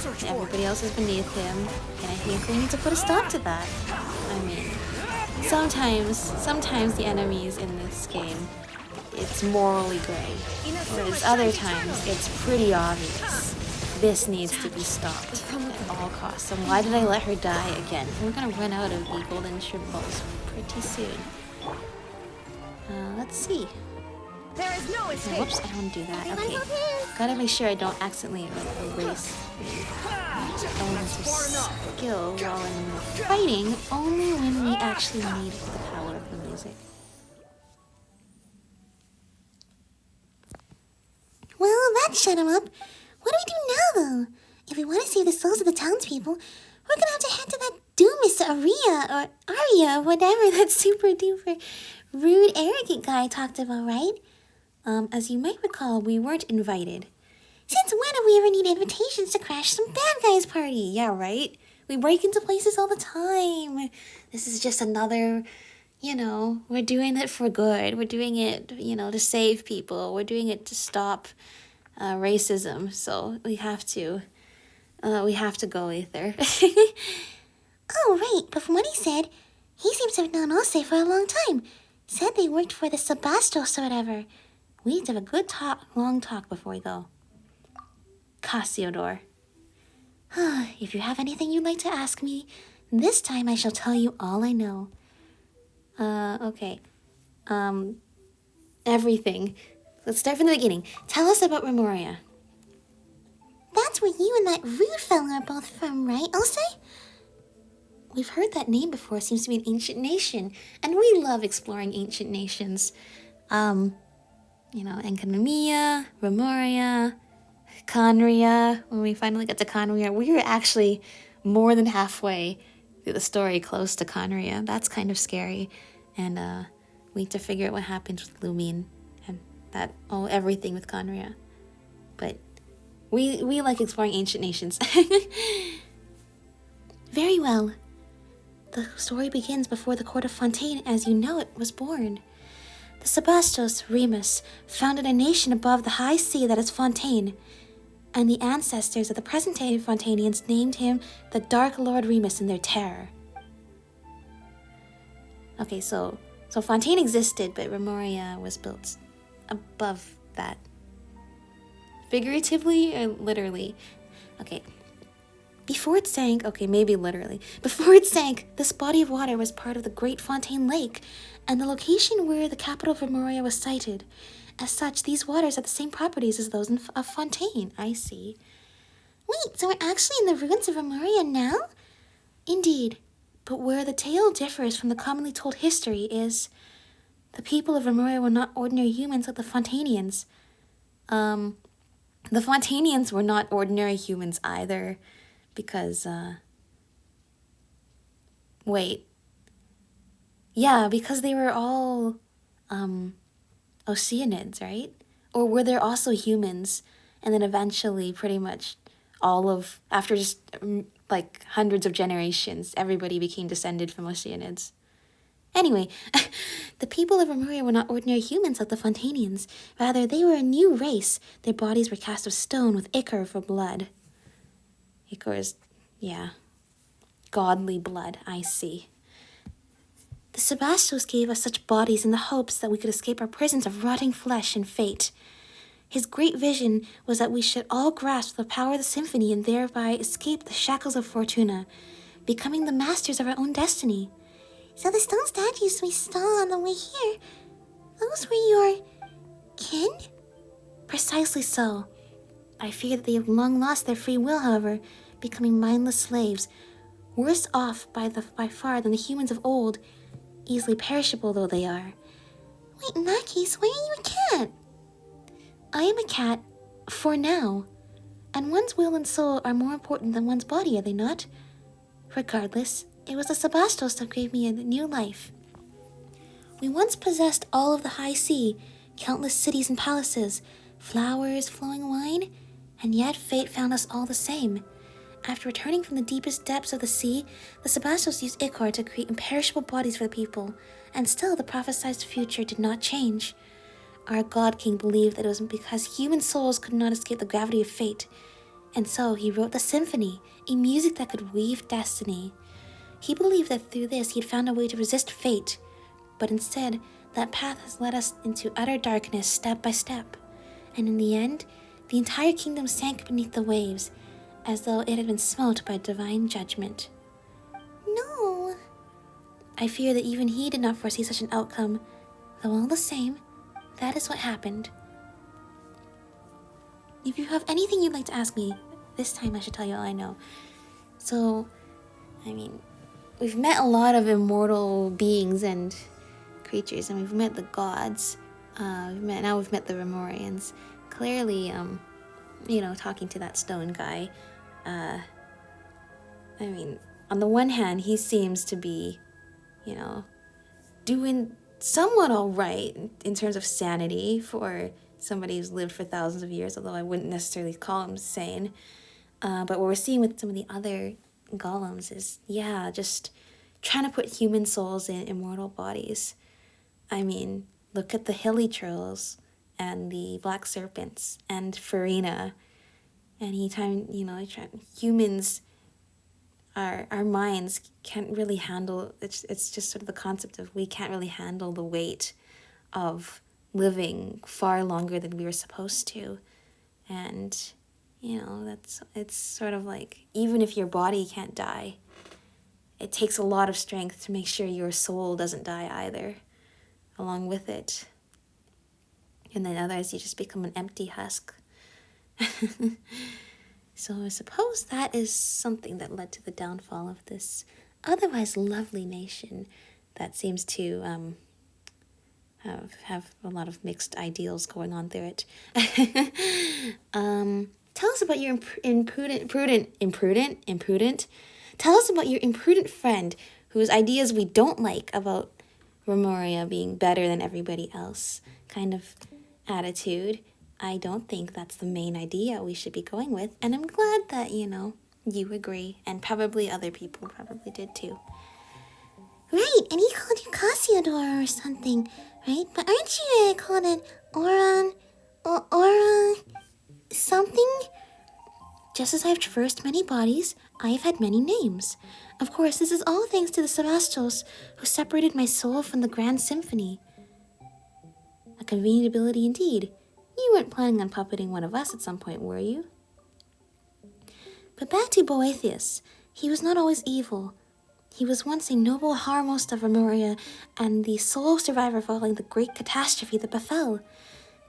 Speaker 1: And everybody else is beneath him. And I think we need to put a stop to that. I mean, sometimes the enemies in this game, it's morally gray. Whereas other times, it's pretty obvious. This needs to be stopped at all costs. And why did I let her die again? We're gonna run out of the golden shrimp balls pretty soon. Let's see.
Speaker 3: There is no escape.
Speaker 1: Whoops, I don't want to do that. Okay. Gotta make sure I don't accidentally erase the elements of skill while I'm fighting, only when we actually need the power of the music.
Speaker 4: Well, that shut him up. What do we do now, though? If we want to save the souls of the townspeople, we're gonna have to head to that Doomis Aria, or whatever that super duper rude, arrogant guy talked about, right?
Speaker 1: As you might recall, we weren't invited.
Speaker 4: Since when have we ever needed invitations to crash some bad guys' party?
Speaker 1: Yeah, right? We break into places all the time. This is just another, we're doing it for good. We're doing it, to save people. We're doing it to stop racism. So we have to go, Aether.
Speaker 4: Oh, right, but from what he said, he seems to have known Nostoi for a long time. Said they worked for the Sebastios or whatever.
Speaker 1: We need to have a good long talk before we go. Cassiodor.
Speaker 4: If you have anything you'd like to ask me, this time I shall tell you all I know.
Speaker 1: Okay. Everything. Let's start from the beginning. Tell us about Remuria.
Speaker 4: That's where you and that rude fella are both from, right, Nostoi?
Speaker 1: We've heard that name before. It seems to be an ancient nation. And we love exploring ancient nations. Enkanomiya, Remuria, Conria. When we finally got to Conria, we were actually more than halfway through the story close to Conria. That's kind of scary. And we need to figure out what happens with Lumine and everything with Conria. But we like exploring ancient nations.
Speaker 4: Very well. The story begins before the court of Fontaine, as you know it, was born. The Sebastios Remus founded a nation above the high sea that is Fontaine.
Speaker 1: and the ancestors of the present-day Fontainians named him the Dark Lord Remus in their terror. Okay, so Fontaine existed, but Remuria was built above that. Figuratively or literally? Okay. Before it sank, okay, maybe literally. Before it sank, this body of water was part of the Great Fontaine Lake, and the location where the capital of Remuria was sited. As such, these waters have the same properties as those of Fontaine. I see.
Speaker 4: Wait, so we're actually in the ruins of Remuria now?
Speaker 1: Indeed, but where the tale differs from the commonly told history is the people of Remuria were not ordinary humans like the Fontainians. The Fontainians were not ordinary humans either, because, wait. Yeah, because they were all, Oceanids, right? Or were there also humans, and then eventually pretty much after just, like, hundreds of generations, everybody became descended from Oceanids. Anyway, the people of Remuria were not ordinary humans like the Fontainians. Rather, they were a new race. Their bodies were cast of stone with ichor for blood. Ichor is, yeah, godly blood, I see. The Sebastos gave us such bodies in the hopes that we could escape our prisons of rotting flesh and fate. His great vision was that we should all grasp the power of the symphony and thereby escape the shackles of Fortuna, becoming the masters of our own destiny.
Speaker 4: So the stone statues we saw on the way here, those were your kin?
Speaker 1: Precisely so. I fear that they have long lost their free will, however, becoming mindless slaves, worse off by far than the humans of old, easily perishable though they are.
Speaker 4: Wait, in that case, why are you a cat?
Speaker 1: I am a cat, for now, and one's will and soul are more important than one's body, are they not? Regardless, it was the Sebastos that gave me a new life. We once possessed all of the high sea, countless cities and palaces, flowers, flowing wine, and yet fate found us all the same. After returning from the deepest depths of the sea, the Sebastos used ichor to create imperishable bodies for the people, and still the prophesied future did not change. Our God King believed that it was because human souls could not escape the gravity of fate, and so he wrote the symphony, a music that could weave destiny. He believed that through this he had found a way to resist fate, but instead, that path has led us into utter darkness step by step, and in the end, the entire kingdom sank beneath the waves, as though it had been smote by divine judgment.
Speaker 4: No.
Speaker 1: I fear that even he did not foresee such an outcome, though all the same, that is what happened. If you have anything you'd like to ask me, this time I should tell you all I know. So, we've met a lot of immortal beings and creatures, and we've met the gods. We've met the Remurians. Clearly, talking to that stone guy, on the one hand, he seems to be, doing somewhat all right in terms of sanity for somebody who's lived for thousands of years, although I wouldn't necessarily call him sane. But what we're seeing with some of the other golems is, just trying to put human souls in immortal bodies. Look at the hilly trolls and the black serpents and Farina. Anytime, humans, our minds can't really handle, it's just sort of the concept of we can't really handle the weight of living far longer than we were supposed to. And, it's sort of like, even if your body can't die, it takes a lot of strength to make sure your soul doesn't die either, along with it. And then otherwise you just become an empty husk. So I suppose that is something that led to the downfall of this otherwise lovely nation that seems to have a lot of mixed ideals going on through it. Tell us about your imprudent. Tell us about your imprudent friend whose ideas we don't like about Remuria being better than everybody else kind of attitude. I don't think that's the main idea we should be going with, and I'm glad that, you agree, and probably other people probably did too.
Speaker 4: Right, and he called you Cassiodor or something, right? But aren't you called an Oran something? Just as I've traversed many bodies, I have had many names. Of course, this is all thanks to the Sebastos, who separated my soul from the grand symphony. A convenient ability indeed. You weren't planning on puppeting one of us at some point, were you? But back to Boethius. He was not always evil. He was once a noble Harmost of Remuria, and the sole survivor following the great catastrophe that befell.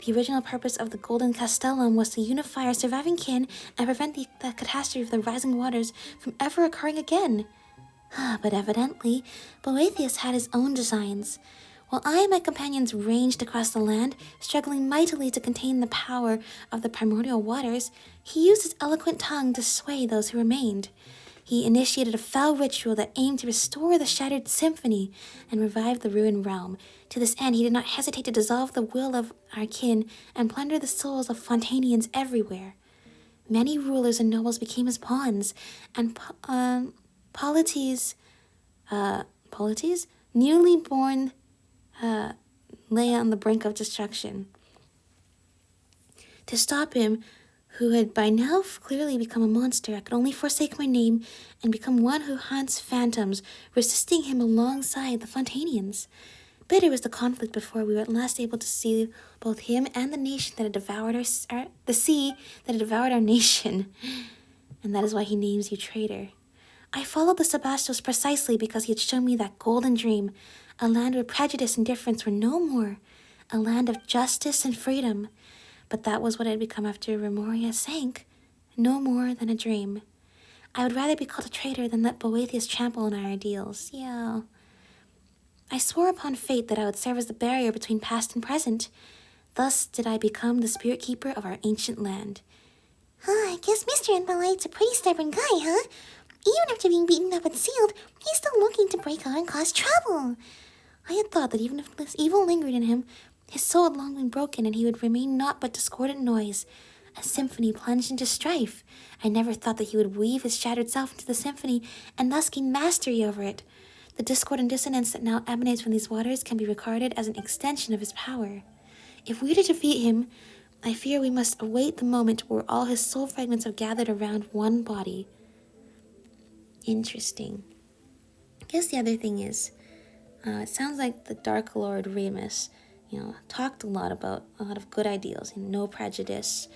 Speaker 4: The original purpose of the Golden Castellum was to unify our surviving kin and prevent the catastrophe of the rising waters from ever occurring again. But evidently, Boethius had his own designs. While I and my companions ranged across the land, struggling mightily to contain the power of the primordial waters, he used his eloquent tongue to sway those who remained. He initiated a fell ritual that aimed to restore the shattered symphony and revive the ruined realm. To this end, he did not hesitate to dissolve the will of our kin and plunder the souls of Fontainians everywhere. Many rulers and nobles became his pawns, and Polites, newly born, lay on the brink of destruction. To stop him, who had by now clearly become a monster, I could only forsake my name and become one who hunts phantoms, resisting him alongside the Fontainians. Bitter was the conflict before we were at last able to see both him and the nation that had devoured the sea that had devoured our nation. And that is why he names you traitor. I followed the Sebastos precisely because he had shown me that golden dream, a land where prejudice and difference were no more, a land of justice and freedom. But that was what it had become after Remuria sank, no more than a dream. I would rather be called a traitor than let Boethius trample on our ideals. Yeah. I swore upon fate that I would serve as the barrier between past and present. Thus did I become the spirit keeper of our ancient land. I guess Mr. Impolite's a pretty stubborn guy, huh? Even after being beaten up and sealed, he's still looking to break out and cause trouble. I had thought that even if this evil lingered in him, his soul had long been broken and he would remain naught but discordant noise, a symphony plunged into strife. I never thought that he would weave his shattered self into the symphony and thus gain mastery over it. The discord and dissonance that now emanates from these waters can be regarded as an extension of his power. If we are to defeat him, I fear we must await the moment where all his soul fragments have gathered around one body. Interesting. I guess the other thing is, it sounds like the Dark Lord Remus, talked a lot about a lot of good ideals, no prejudice,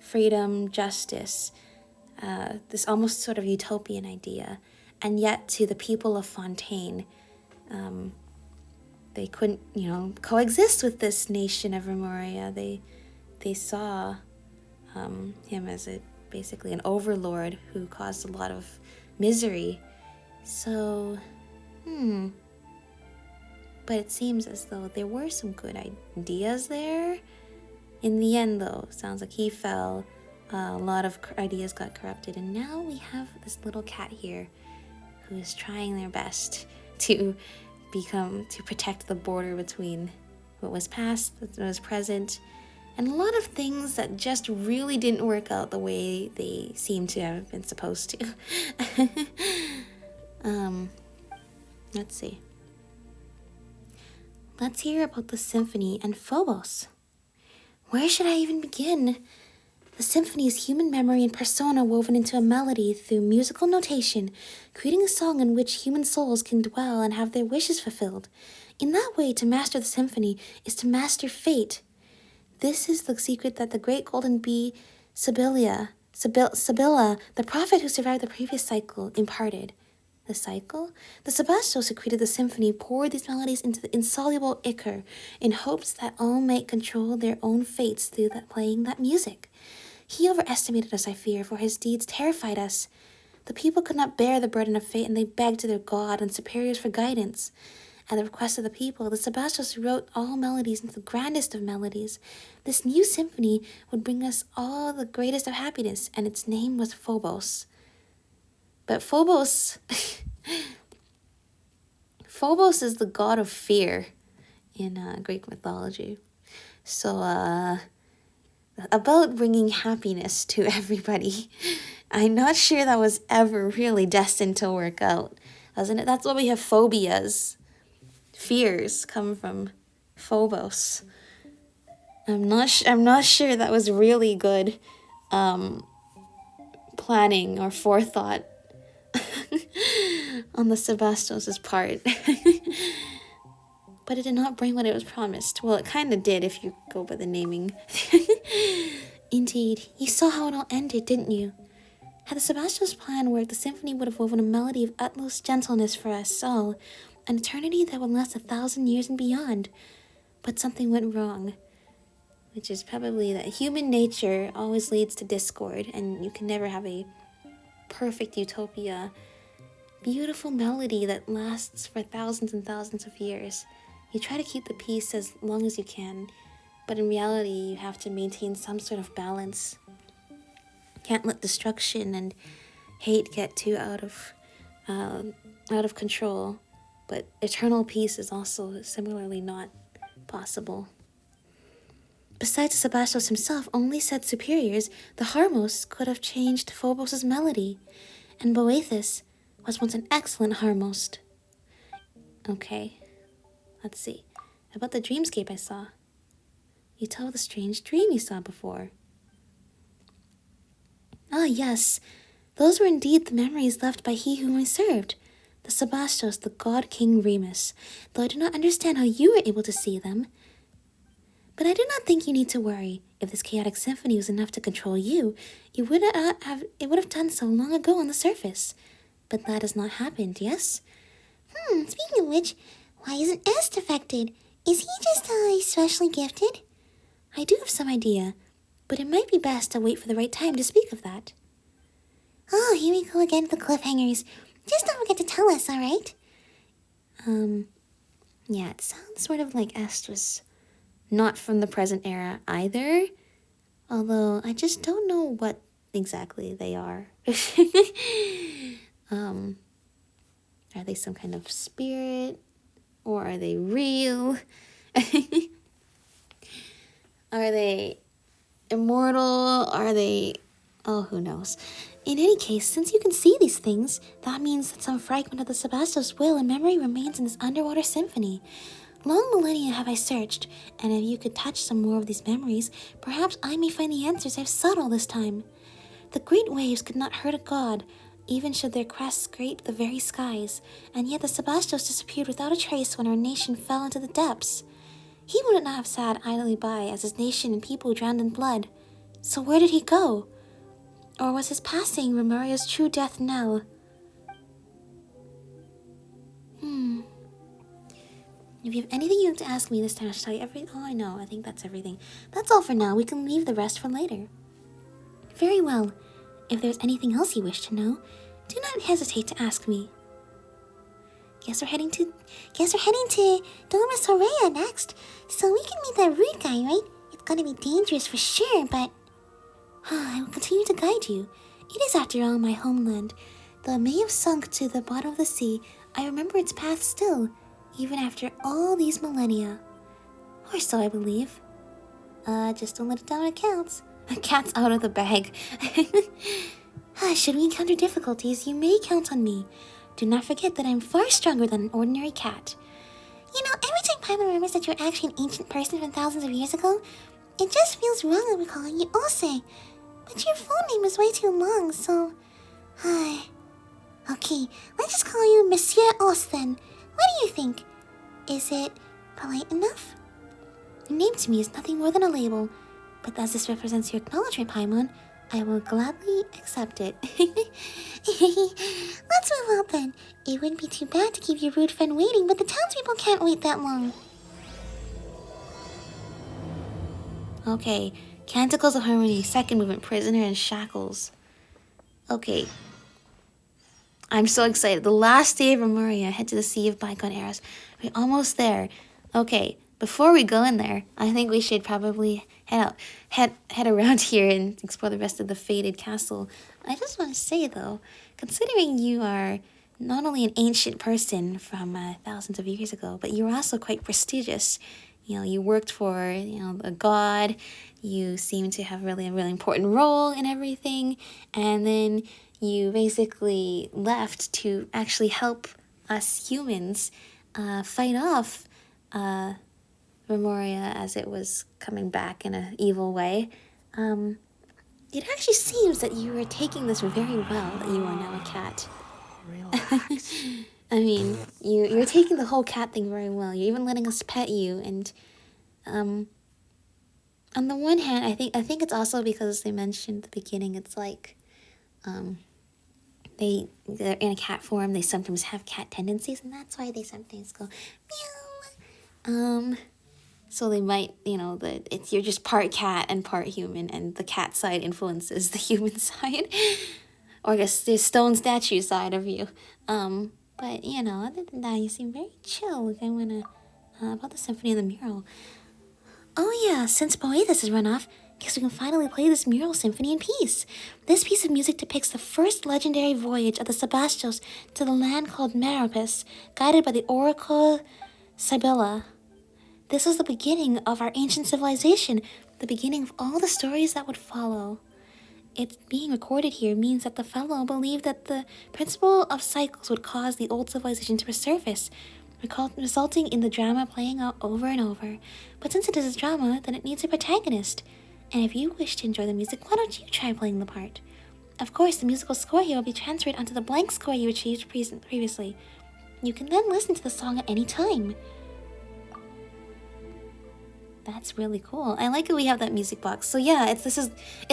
Speaker 4: freedom, justice, this almost sort of utopian idea. And yet to the people of Fontaine, they couldn't, coexist with this nation of Remuria. They saw him as basically an overlord who caused a lot of misery. So, But it seems as though there were some good ideas there. In the end, though, sounds like he fell. A lot of ideas got corrupted. And now we have this little cat here who is trying their best to protect the border between what was past, what was present, and a lot of things that just really didn't work out the way they seem to have been supposed to. Let's see. Let's hear about the symphony and Phobos. Where should I even begin? The symphony is human memory and persona woven into a melody through musical notation, creating a song in which human souls can dwell and have their wishes fulfilled. In that way, to master the symphony is to master fate. This is the secret that the great golden bee Sibylla, the prophet who survived the previous cycle, imparted. The cycle? The Sebastos who created the symphony poured these melodies into the insoluble ichor in hopes that all might control their own fates through playing that music. He overestimated us, I fear, for his deeds terrified us. The people could not bear the burden of fate, and they begged their god and superiors for guidance. At the request of the people, the Sebastos wrote all melodies into the grandest of melodies. This new symphony would bring us all the greatest of happiness, and its name was Phobos. But Phobos is the god of fear in Greek mythology. So, about bringing happiness to everybody, I'm not sure that was ever really destined to work out, wasn't it? That's why we have phobias. Fears come from Phobos. I'm not sure that was really good
Speaker 1: planning or forethought on the Sebastos' part. But it did not bring what it was promised. Well, it kind of did if you go by the naming. Indeed, you saw how it all ended, didn't you? Had the Sebastos' plan worked, the symphony would have woven a melody of utmost gentleness for us all, an eternity that would last 1,000 years and beyond. But something went wrong, which is probably that human nature always leads to discord, and you can never have a perfect utopia, beautiful melody that lasts for thousands and thousands of years. You try to keep the peace as long as you can, but in reality, you have to maintain some sort of balance. Can't let destruction and hate get too out of control, but eternal peace is also similarly not possible. Besides Sebastos himself only said superiors, the Harmos could have changed Phobos' melody, and Boethus was once an excellent Harmost. Okay, let's see. About the dreamscape I saw. You tell the strange dream you saw before. Ah, yes. Those were indeed the memories left by he whom I served, the Sebastos, the god King Remus, though I do not understand how you were able to see them. But I do not think you need to worry. If this chaotic symphony was enough to control you, it would have done so long ago on the surface. But that has not happened, yes?
Speaker 4: Speaking of which, why isn't Est affected? Is he just especially gifted?
Speaker 1: I do have some idea, but it might be best to wait for the right time to speak of that.
Speaker 4: Oh, here we go again with the cliffhangers. Just don't forget to tell us, alright?
Speaker 1: Yeah, it sounds sort of like Est was not from the present era either. Although, I just don't know what exactly they are. Are they some kind of spirit? Or are they real? Are they immortal? Are they... Oh, who knows? In any case, since you can see these things, that means that some fragment of the Sebastos will and memory remains in this underwater symphony. Long millennia have I searched, and if you could touch some more of these memories, perhaps I may find the answers I've sought all this time. The great waves could not hurt a god, even should their crests scrape the very skies, and yet the Sebastos disappeared without a trace when our nation fell into the depths. He would not have sat idly by as his nation and people drowned in blood. So where did he go? Or was his passing Remuria's true death knell? If you have anything you have to ask me this time, I should tell you everything. Oh, I know. I think that's everything. That's all for now. We can leave the rest for later. Very well. If there's anything else you wish to know, do not hesitate to ask me. Guess we're heading to
Speaker 4: Domus Aurea next, so we can meet that rude guy, right? It's gonna be dangerous for sure, but
Speaker 1: I will continue to guide you. It is, after all, my homeland. Though it may have sunk to the bottom of the sea, I remember its path still, even after all these millennia. Or so I believe. Just don't let it down, it counts. The cat's out of the bag. Should we encounter difficulties, you may count on me. Do not forget that I'm far stronger than an ordinary cat.
Speaker 4: You know, every time Paimon remembers that you're actually an ancient person from thousands of years ago, it just feels wrong that we're calling you Ose. But your full name is way too long, so... Okay, let's just call you Monsieur Os then. What do you think? Is it polite enough?
Speaker 1: Your name to me is nothing more than a label, but as this represents your acknowledgement, Paimon, I will gladly accept it.
Speaker 4: Let's move on then. It wouldn't be too bad to keep your rude friend waiting, but the townspeople can't wait that long.
Speaker 1: Okay, Canticles of Harmony, second movement, Prisoner in Shackles. Okay. I'm so excited. The last day of Remuria, head to the Sea of Bygone Eras. We're almost there. Okay, before we go in there, I think we should probably head around here and explore the rest of the Faded Castle. I just want to say, though, considering you are not only an ancient person from thousands of years ago, but you were also quite prestigious. You know, you worked for, a god. You seem to have a really important role in everything. And then you basically left to actually help us humans fight off Remuria as it was coming back in an evil way. It actually seems that you are taking this very well, that you are now a cat.
Speaker 2: Relax.
Speaker 1: I mean, you're taking the whole cat thing very well. You're even letting us pet you, and on the one hand, I think it's also because they mentioned at the beginning, it's like they're in a cat form. They sometimes have cat tendencies, and that's why they sometimes go meow. So they might, you're just part cat and part human, and the cat side influences the human side, or I guess the stone statue side of you. But other than that, you seem very chill. Like I wanna about the symphony and the mural. Oh yeah, since Boethus has run off, guess we can finally play this mural symphony in peace. This piece of music depicts the first legendary voyage of the Sebastials to the land called Meropis, guided by the Oracle Sibylla. This is the beginning of our ancient civilization, the beginning of all the stories that would follow. It being recorded here means that the fellow believed that the principle of cycles would cause the old civilization to resurface, resulting in the drama playing out over and over. But since it is a drama, then it needs a protagonist. And if you wish to enjoy the music, why don't you try playing the part? Of course, the musical score here will be transferred onto the blank score you achieved previously. You can then listen to the song at any time. That's really cool. I like it we have that music box. So yeah, it's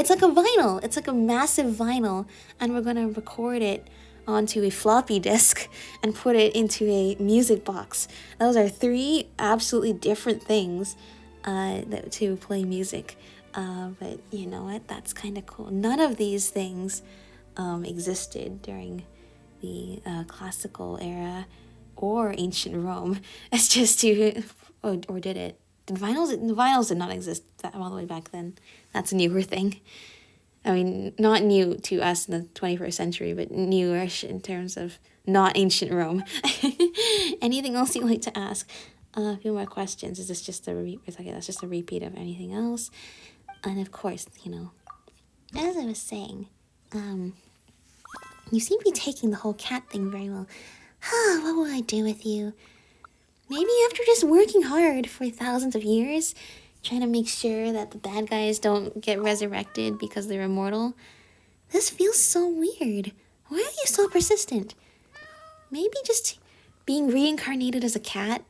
Speaker 1: like a vinyl. It's like a massive vinyl, and we're gonna record it onto a floppy disk and put it into a music box. Those are three absolutely different things to play music. But you know what? That's kind of cool. None of these things existed during the classical era or ancient Rome. It's just or did it? The vinyls did not exist all the way back then. That's a newer thing. I mean, not new to us in the 21st century, but newish in terms of not ancient Rome. Anything else you'd like to ask? A few more questions. Is this just a repeat? Okay, that's just a repeat of anything else. And of course, as I was saying, you seem to be taking the whole cat thing very well. What will I do with you? Maybe after just working hard for thousands of years, trying to make sure that the bad guys don't get resurrected because they're immortal. This feels so weird. Why are you so persistent? Maybe just being reincarnated as a cat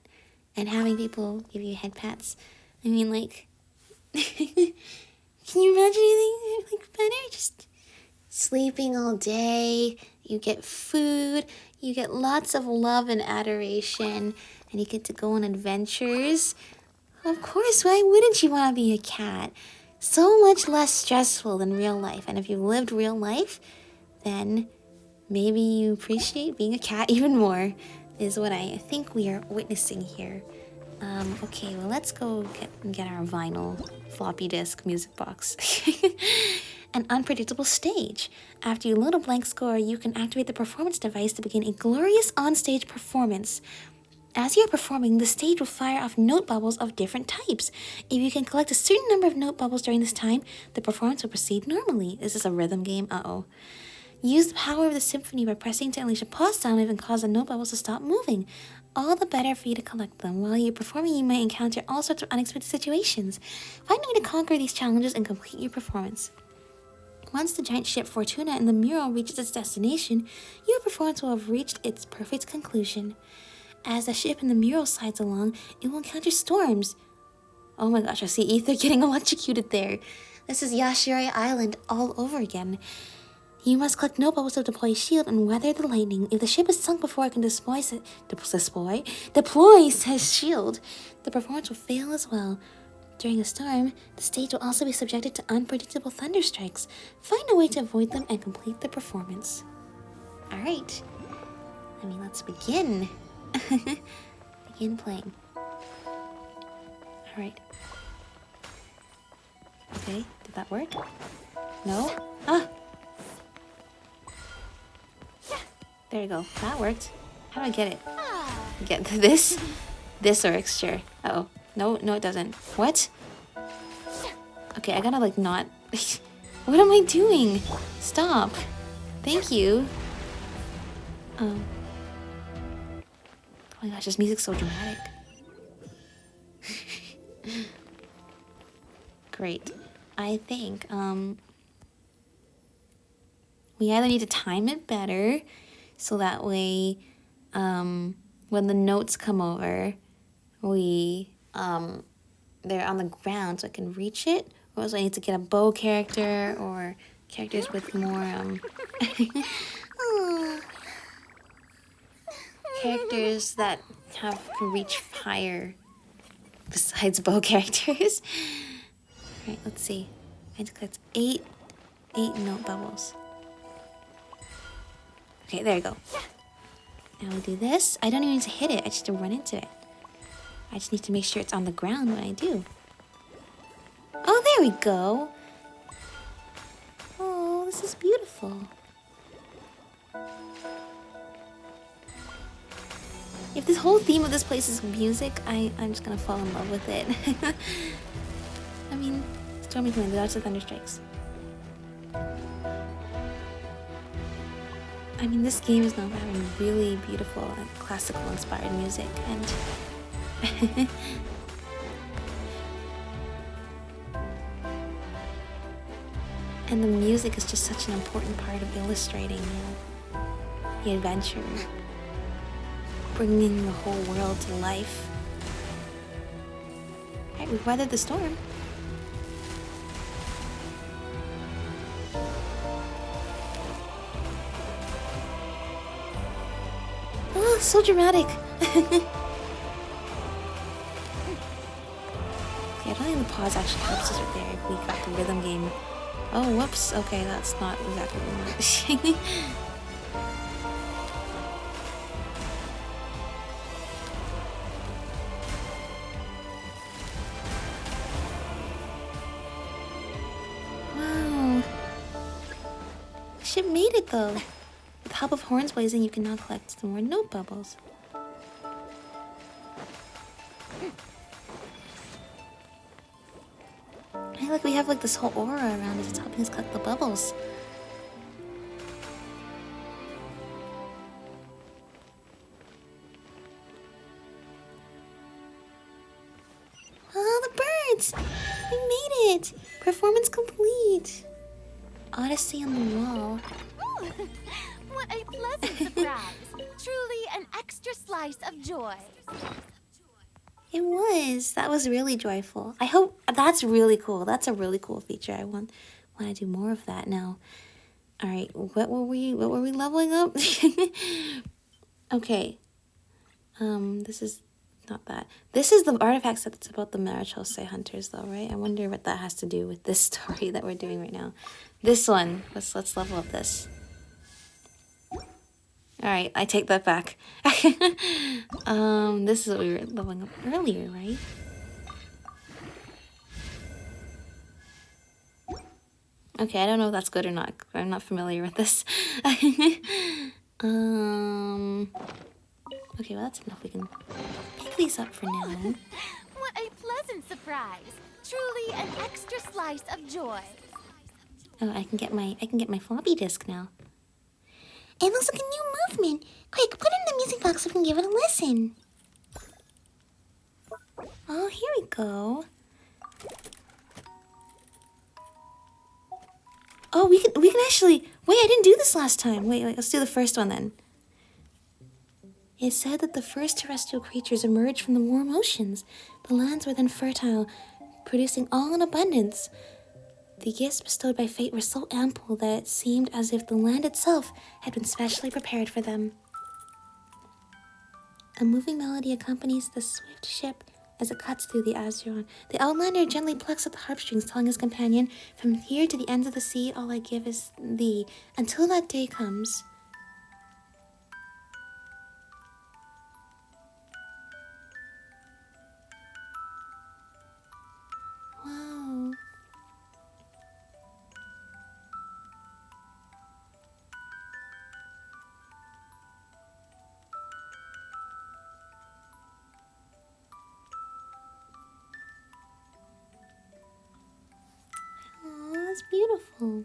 Speaker 1: and having people give you head pats. I mean, like, can you imagine anything better? Just sleeping all day, you get food, you get lots of love and adoration, and you get to go on adventures. Of course, why wouldn't you want to be a cat? So much less stressful than real life. And if you've lived real life, then maybe you appreciate being a cat even more, is what I think we are witnessing here. Okay, well, let's go get our vinyl floppy disk music box. An unpredictable stage. After you load a blank score, you can activate the performance device to begin a glorious onstage performance. As you're performing, the stage will fire off note bubbles of different types. If you can collect a certain number of note bubbles during this time, the performance will proceed normally. Is this a rhythm game? Uh-oh. Use the power of the symphony by pressing to unleash a pause sound wave and cause the note bubbles to stop moving. All the better for you to collect them. While you're performing, you might encounter all sorts of unexpected situations. Find a way to conquer these challenges and complete your performance. Once the giant ship Fortuna in the mural reaches its destination, your performance will have reached its perfect conclusion. As the ship in the mural slides along, it will encounter storms. Oh my gosh, I see Ether getting electrocuted there. This is Yashiri Island all over again. You must collect note bubbles to deploy a shield and weather the lightning. If the ship is sunk before it can deploy says shield, the performance will fail as well. During a storm, the stage will also be subjected to unpredictable thunderstrikes. Find a way to avoid them and complete the performance. Alright. Let's begin. Begin playing. Alright. Okay, did that work? No? Ah! There you go. That worked. How do I get it? Get this? This works, sure. Uh-oh. No, it doesn't. What? Okay, I gotta, not... What am I doing? Stop. Thank you. Oh my gosh, this music's so dramatic. Great. I think, We either need to time it better, so that way, when the notes come over, we, they're on the ground so I can reach it, or else I need to get a bow character, or characters with more, characters that can reach higher besides bow characters. Alright, let's see. I had to collect eight note bubbles. Okay, there you go. Now we do this. I don't even need to hit it, I just need to run into it. I just need to make sure it's on the ground when I do. Oh, there we go. Oh, this is beautiful. If this whole theme of this place is music, I'm just gonna fall in love with it. I mean, Stormy Wind, lots of thunderstrikes. I mean, this game is known for having really beautiful and classical inspired music, and and the music is just such an important part of illustrating, the adventure, bringing the whole world to life. Alright, we've weathered the storm. Oh, so dramatic. Okay, I don't think the pause actually helps us right there if we got the rhythm game. Oh, whoops. Okay, that's not exactly what we want. Wow. The ship made it though. With the help of horns blazing, you can now collect some more note bubbles. Hey, look, we have like this whole aura around us. It's helping us collect the bubbles. Oh, the birds! We made it! Performance complete! Odyssey on the wall.
Speaker 3: What a pleasant surprise. Truly an extra slice of joy.
Speaker 1: It was. That was really joyful. I hope that's really cool. That's a really cool feature. I want to do more of that now. All right, what were we leveling up? Okay. This is not that. This is the artifact set that's about the Marichose hunters though, right? I wonder what that has to do with this story that we're doing right now. This one. Let's level up this. Alright, I take that back. This is what we were leveling up earlier, right? Okay, I don't know if that's good or not. I'm not familiar with this. Okay, well that's enough. We can pick these up for now.
Speaker 3: What a pleasant surprise. Truly an extra slice of joy.
Speaker 1: Oh, I can get my floppy disk now.
Speaker 4: It looks like a new movement. Quick, put it in the music box so we can give it a listen.
Speaker 1: Oh, here we go. Oh, we can actually... Wait, I didn't do this last time. Wait, let's do the first one then. It said that the first terrestrial creatures emerged from the warm oceans. The lands were then fertile, producing all in abundance. The gifts bestowed by fate were so ample that it seemed as if the land itself had been specially prepared for them. A moving melody accompanies the swift ship as it cuts through the Azeron. The outlander gently plucks at the harpstrings, telling his companion, "From here to the ends of the sea, all I give is thee, until that day comes." Wow. Oh, that's beautiful.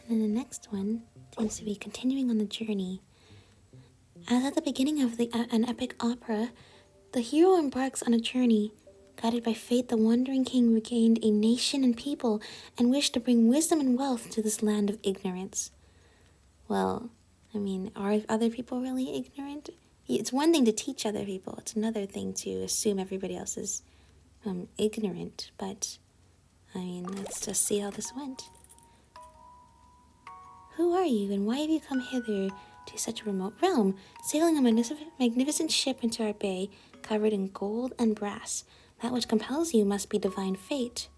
Speaker 1: And then the next one seems to be continuing on the journey. As at the beginning of an epic opera, the hero embarks on a journey Guided by fate, the wandering king regained a nation and people and wished to bring wisdom and wealth to this land of ignorance. Well, I mean, are other people really ignorant? It's one thing to teach other people. It's another thing to assume everybody else is ignorant. But, I mean, let's just see how this went. Who are you, and why have you come hither to such a remote realm, sailing a magnificent ship into our bay, covered in gold and brass? That which compels you must be divine fate.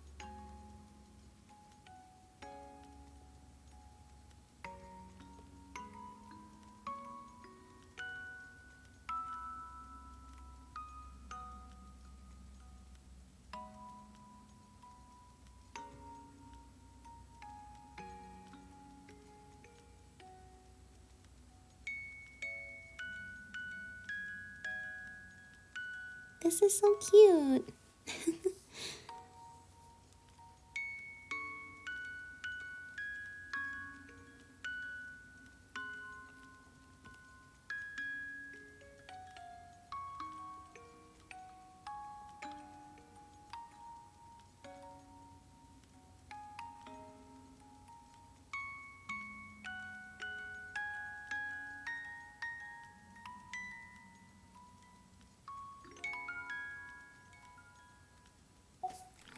Speaker 1: This is so cute.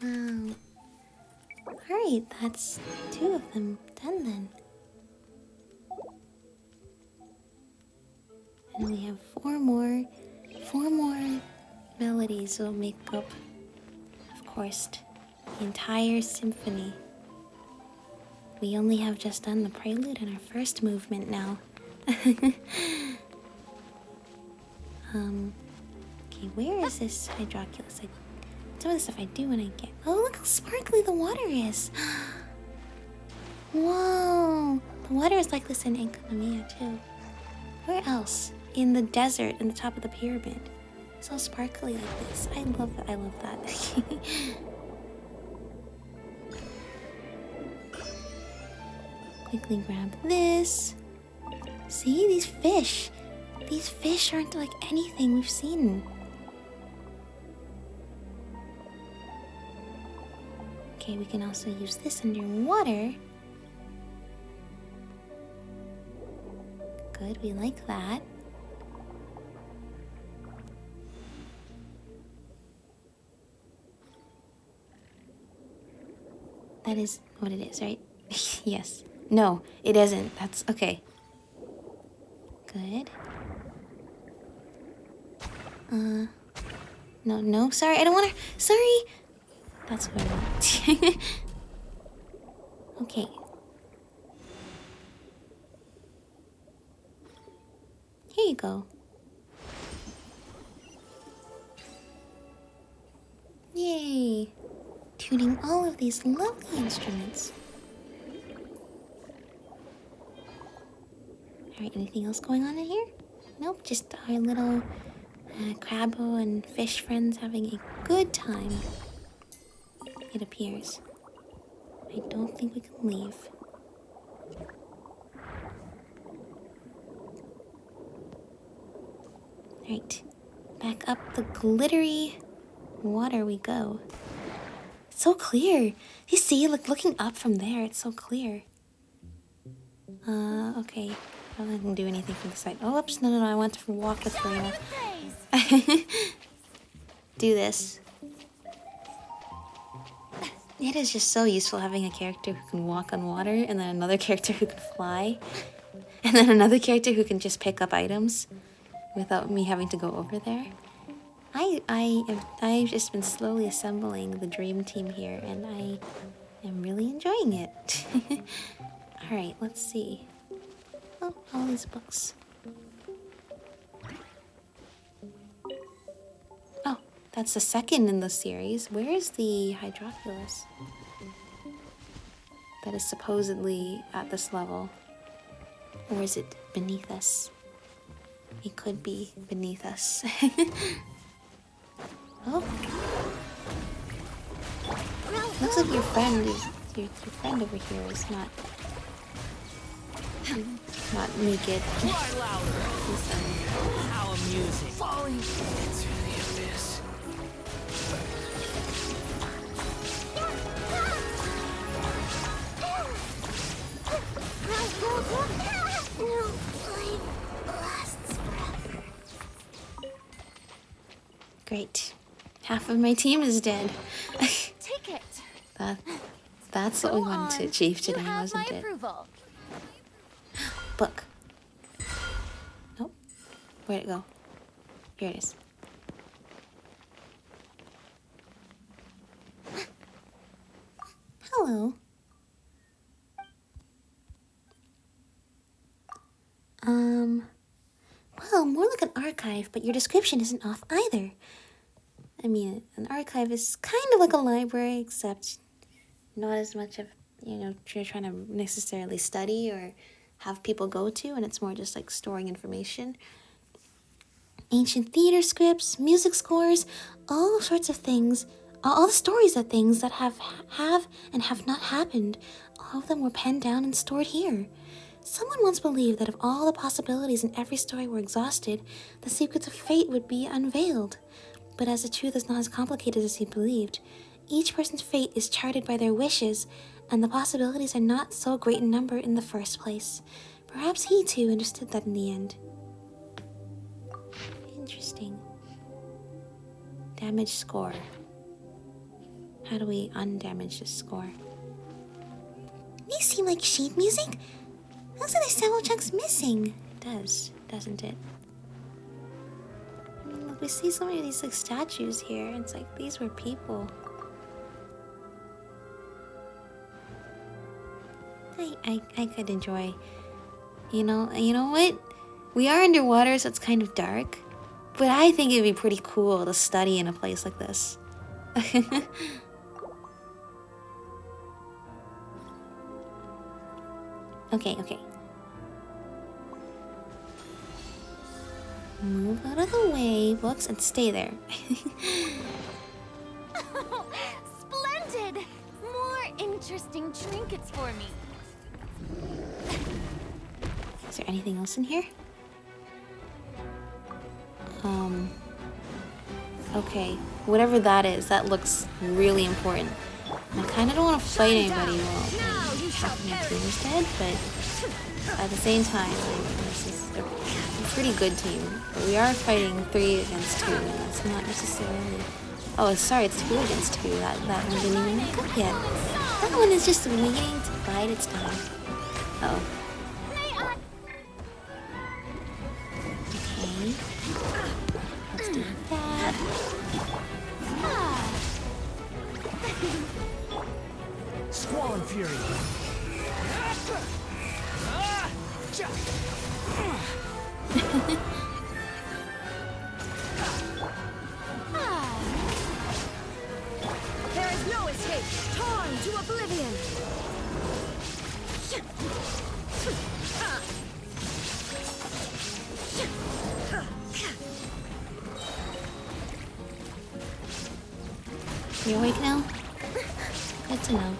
Speaker 1: Wow. Alright, that's 2 of them done then. And we have 4 more melodies will make up, of course, the entire symphony. We only have just done the prelude and our first movement now. Okay, where is this Hydroculus? Some of the stuff I do when I get... Oh, look how sparkly the water is! Whoa! The water is like this in Enkanomiya too. Where else? In the desert, in the top of the pyramid. It's all sparkly like this. I love that. I love that. Quickly grab this. See, these fish. These fish aren't like anything we've seen. Okay, we can also use this underwater. Good, we like that. That is what it is, right? Yes. No, it isn't. That's okay. Good. No, sorry, I don't want to. Sorry. That's what I want. Okay. Here you go. Yay! Tuning all of these lovely instruments. Alright, anything else going on in here? Nope, just our little crabbo and fish friends having a good time. It appears. I don't think we can leave. Right. Back up the glittery water we go. It's so clear. You see, like looking up from there, it's so clear. Okay. I don't think I can do anything from the side. Oh, oops, no, I want to walk with Verena. Do this. It is just so useful having a character who can walk on water, and then another character who can fly, and then another character who can just pick up items without me having to go over there. I've just been slowly assembling the dream team here, and I am really enjoying it. Alright, let's see. Oh, all these books. Oh, that's the second in the series. Where is the Hydroculus that is supposedly at this level? Or is it beneath us? It could be beneath us. Oh. Looks like your friend over here is not naked.
Speaker 2: Cry louder. How amusing. Falling into the abyss.
Speaker 1: Half of my team is dead.
Speaker 3: Take it.
Speaker 1: That's what we wanted to achieve today,
Speaker 3: you have
Speaker 1: wasn't
Speaker 3: my
Speaker 1: it?
Speaker 3: approval.
Speaker 1: Book. Nope. Where'd it go? Here it is.
Speaker 4: Hello. Well, more like an archive, but your description isn't off either.
Speaker 1: I mean, an archive is kind of like a library, except not as much of, you're trying to necessarily study or have people go to, and it's more just like storing information.
Speaker 4: Ancient theater scripts, music scores, all sorts of things. All the stories of things that have and have not happened. All of them were penned down and stored here. Someone once believed that if all the possibilities in every story were exhausted, the secrets of fate would be unveiled. But as the truth is not as complicated as he believed, each person's fate is charted by their wishes, and the possibilities are not so great in number in the first place. Perhaps he too understood that in the end.
Speaker 1: Interesting. Damage score. How do we undamage this score?
Speaker 4: These seem like sheet music. Looks like there's several chunks missing.
Speaker 1: It does, doesn't it? I mean, look, we see so many of these like statues here. It's like these were people. I could enjoy. You know what? We are underwater, so it's kind of dark. But I think it'd be pretty cool to study in a place like this. Okay. Move out of the way, books, and stay there.
Speaker 3: Splendid! More interesting trinkets for me.
Speaker 1: Is there anything else in here? Okay. Whatever that is, that looks really important. I kind of don't want to fight anybody while half of my team is dead, but at the same time, this is a pretty good team. But we are fighting 3 against 2, and that's not necessarily... Oh, sorry, it's 2 against 2. That one didn't even make up yet. That one is just waiting to bide its time. Oh. Okay. Let's do that.
Speaker 2: Squall and Fury.
Speaker 3: There is no escape. Torn to oblivion.
Speaker 1: You awake now? Good to know.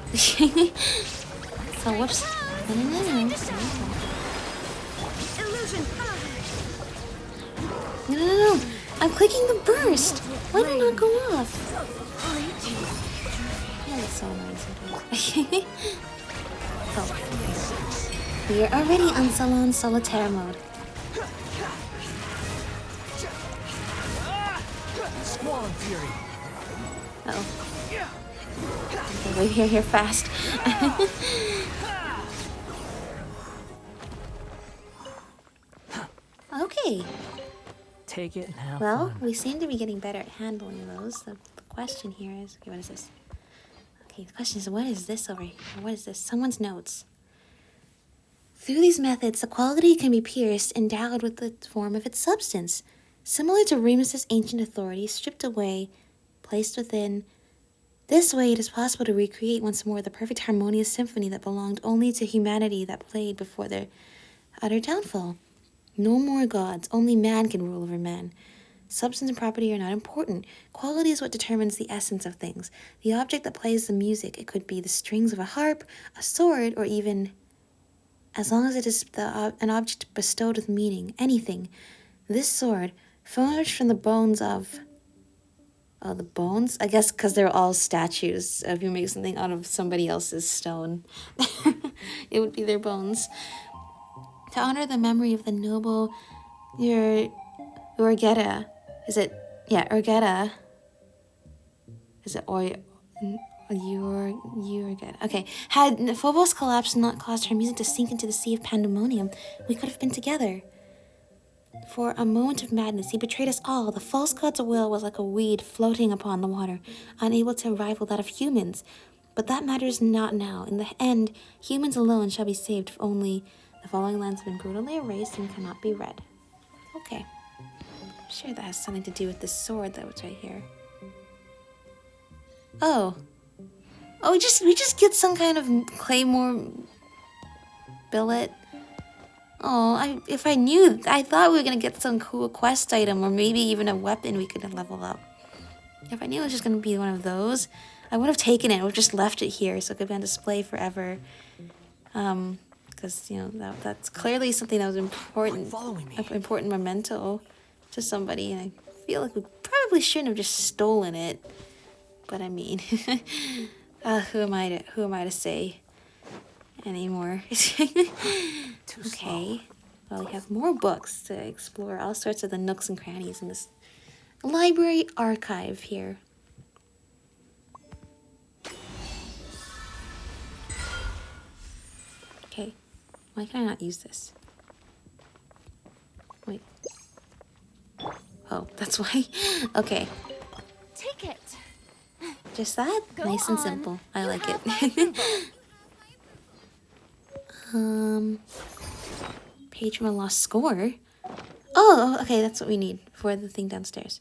Speaker 1: So, whoops. No.
Speaker 3: Illusion.
Speaker 1: No. I'm clicking the burst. Why did it not go off? Yeah, that's so annoying sometimes. Oh. We are already on Salon Solitaire mode.
Speaker 2: Squall and Fury.
Speaker 1: Uh-oh. Okay, wait here fast. Okay.
Speaker 2: Take it and have
Speaker 1: Well,
Speaker 2: fun.
Speaker 1: we seem to be getting better at handling those. The question here is... Okay, what is this? Okay, the question is, what is this over here? What is this? Someone's notes. Through these methods, the quality can be pierced, endowed with the form of its substance. Similar to Remus's ancient authority, stripped away, placed within. This way, it is possible to recreate once more the perfect harmonious symphony that belonged only to humanity that played before their utter downfall. No more gods, only man can rule over man. Substance and property are not important. Quality is what determines the essence of things. The object that plays the music, it could be the strings of a harp, a sword, or even, as long as it is an object bestowed with meaning, anything. This sword, forged from the bones of... Oh, the bones? I guess because they're all statues. If you make something out of somebody else's stone, it would be their bones. To honor the memory of the noble Urgeta. Is it? Yeah, Urgeta. Is it oil? You're good. Okay. Had Phobos collapse not caused her music to sink into the sea of pandemonium, we could have been together. For a moment of madness, he betrayed us all. The false god's will was like a weed floating upon the water, unable to rival that of humans. But that matters not now. In the end, humans alone shall be saved if only the following lines have been brutally erased and cannot be read. Okay. I'm sure that has something to do with this sword that was right here. Oh. Oh, we just get some kind of claymore billet. Oh, if I knew, I thought we were gonna get some cool quest item or maybe even a weapon we could level up. If I knew it was just gonna be one of those, I would have taken it. I would have just left it here so it could be on display forever. Because you know that's clearly something that was important.
Speaker 2: Following me.
Speaker 1: An important memento to somebody, and I feel like we probably shouldn't have just stolen it. But I mean, who am I to say anymore? Okay, well, we have more books to explore, all sorts of the nooks and crannies in this library archive here. Okay, why can I not use this? Wait. Oh, that's why? Okay,
Speaker 3: Take it.
Speaker 1: just that?
Speaker 3: Go
Speaker 1: Nice and
Speaker 3: on.
Speaker 1: simple. I
Speaker 3: You
Speaker 1: like
Speaker 3: have my
Speaker 1: it.
Speaker 3: approval.
Speaker 1: Page from a lost score? Oh, okay, that's what we need for the thing downstairs.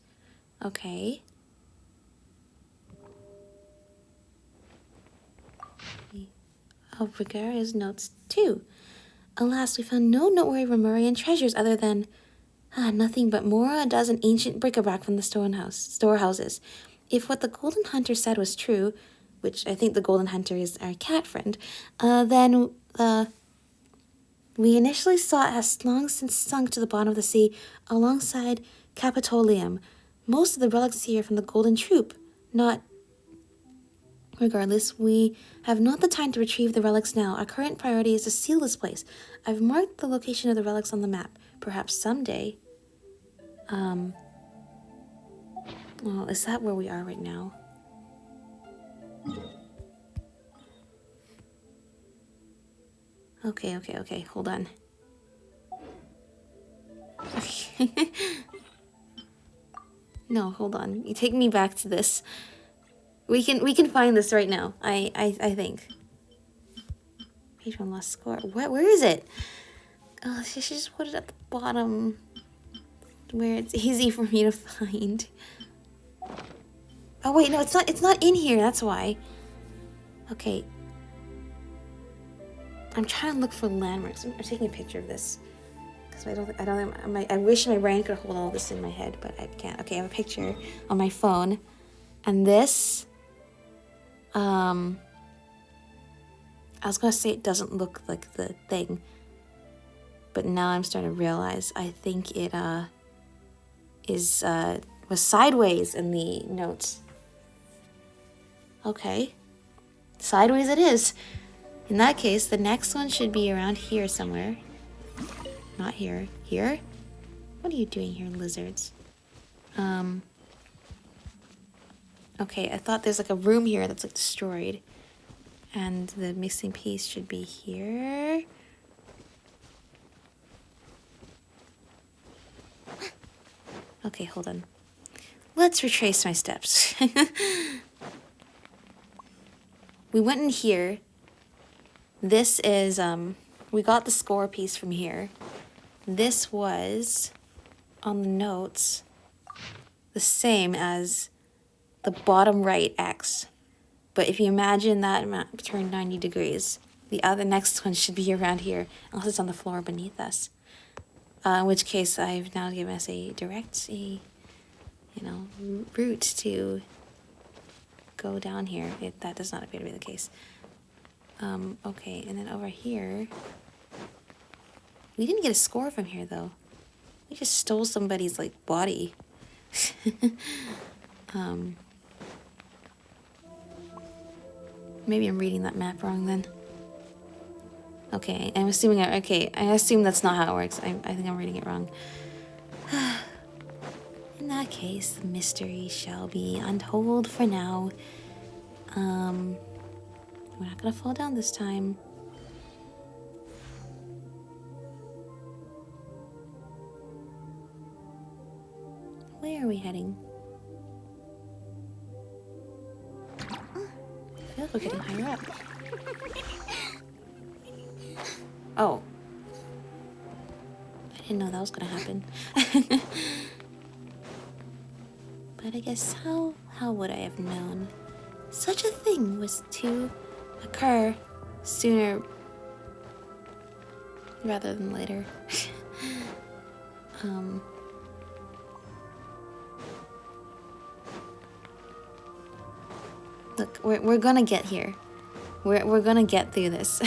Speaker 1: Okay. Oh, Brigaria's notes too. Alas, we found no noteworthy Remurian treasures other than nothing but more a dozen ancient bric-a-brac from the storehouses. If what the Golden Hunter said was true, which I think the Golden Hunter is our cat friend, then we initially saw it has long since sunk to the bottom of the sea alongside Capitolium. Most of the relics here are from the Golden Troop. Regardless, we have not the time to retrieve the relics now. Our current priority is to seal this place. I've marked the location of the relics on the map. Perhaps someday. Well, is that where we are right now? Okay, hold on. No, hold on. You take me back to this. We can find this right now. I think. Page one lost score. Where is it? Oh, she should just put it at the bottom where it's easy for me to find. Oh wait, no, it's not in here, that's why. Okay. I'm trying to look for landmarks. I'm taking a picture of this. Because I wish my brain could hold all this in my head, but I can't. Okay, I have a picture on my phone. And this, I was gonna say it doesn't look like the thing. But now I'm starting to realize I think it, was sideways in the notes. Okay. Sideways it is. In that case, the next one should be around here somewhere. Not here. Here? What are you doing here, lizards? Okay, I thought there's like a room here that's like destroyed. And the missing piece should be here. Okay, hold on. Let's retrace my steps. We went in here. This is, we got the score piece from here. This was, on the notes, the same as the bottom right X. But if you imagine that map turned 90 degrees, the next one should be around here, unless it's on the floor beneath us. In which case, I've now given us a direct, route to go down here. That does not appear to be the case. Okay, and then over here, we didn't get a score from here, though. We just stole somebody's, body. Maybe I'm reading that map wrong, then. Okay, I assume that's not how it works. I think I'm reading it wrong. In that case, the mystery shall be untold for now. We're not gonna fall down this time. Where are we heading? I feel like we're getting higher up. Oh. I didn't know that was gonna happen. But I guess how would I have known such a thing was to occur sooner rather than later? Look, we're gonna get here. We're gonna get through this.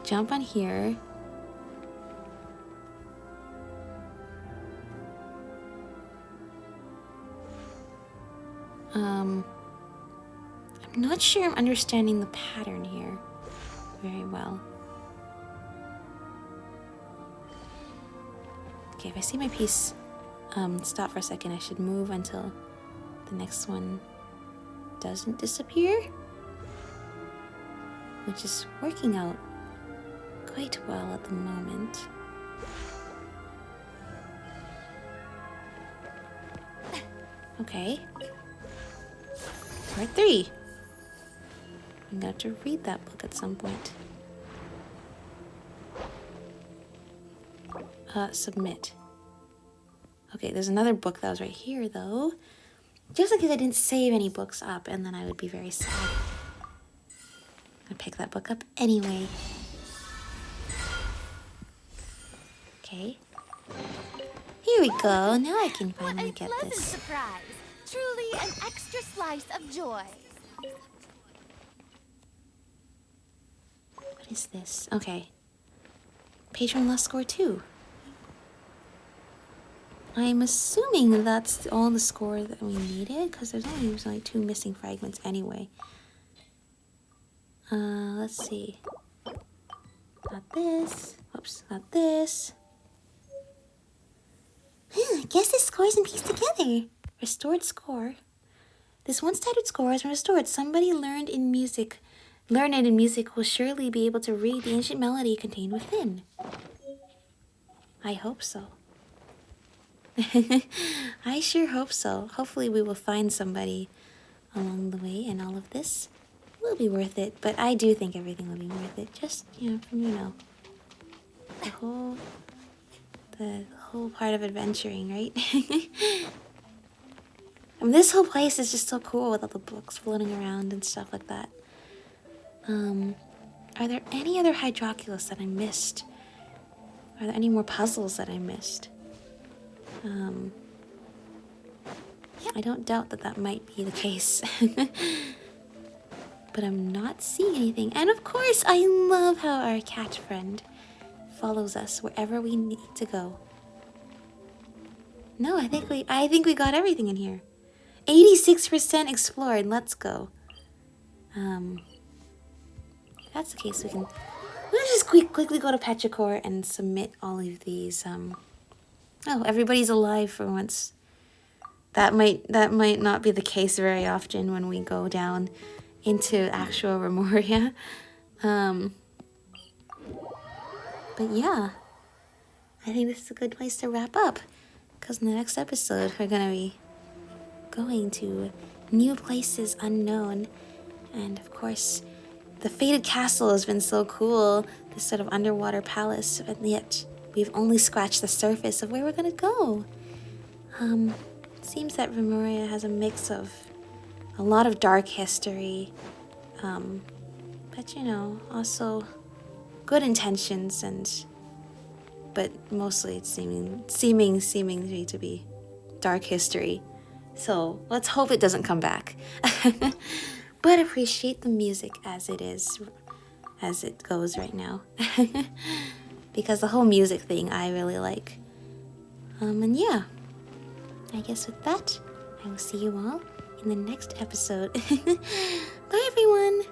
Speaker 1: Jump on here. I'm not sure I'm understanding the pattern here very well. Okay, if I see my piece stop for a second, I should move until the next one doesn't disappear, which is working out quite well at the moment. Okay. Part 3. I'm gonna have to read that book at some point. Submit. Okay, there's another book that was right here, though. Just in case I didn't save any books up, and then I would be very sad. I'll pick that book up anyway. Okay. Here we go. Now I can finally get
Speaker 3: What a pleasant
Speaker 1: this.
Speaker 3: surprise. Truly an extra slice of joy.
Speaker 1: What is this? Okay. Patron lost score 2. I'm assuming that's all the score that we needed, because there's only like 2 missing fragments anyway. Let's see. Got this. Oops, got this.
Speaker 4: I guess this scores and pieced together.
Speaker 1: Restored score. This one standard score has been restored. Somebody learned in music will surely be able to read the ancient melody contained within. I hope so. I sure hope so. Hopefully we will find somebody along the way, and all of this will be worth it. But I do think everything will be worth it. Just, from, the whole part of adventuring, right? I mean, this whole place is just so cool with all the books floating around and stuff like that. Are there any other Hydroculus that I missed? Are there any more puzzles that I missed? I don't doubt that might be the case. But I'm not seeing anything. And of course, I love how our cat friend follows us wherever we need to go. No, I think we got everything in here. 86% explored. Let's go. If that's the case, let's just quickly go to Petrichor and submit all of these. Oh, everybody's alive for once. That might not be the case very often when we go down into actual Remuria. But yeah, I think this is a good place to wrap up, because in the next episode we're gonna be going to new places unknown, and of course the Fated Castle has been so cool, this sort of underwater palace, and yet we've only scratched the surface of where we're gonna go. It seems that Remuria has a mix of a lot of dark history, but also good intentions, but mostly it's seeming to be dark history. So let's hope it doesn't come back. But appreciate the music as it goes right now. Because the whole music thing I really like. And yeah, I guess with that, I will see you all in the next episode. Bye everyone!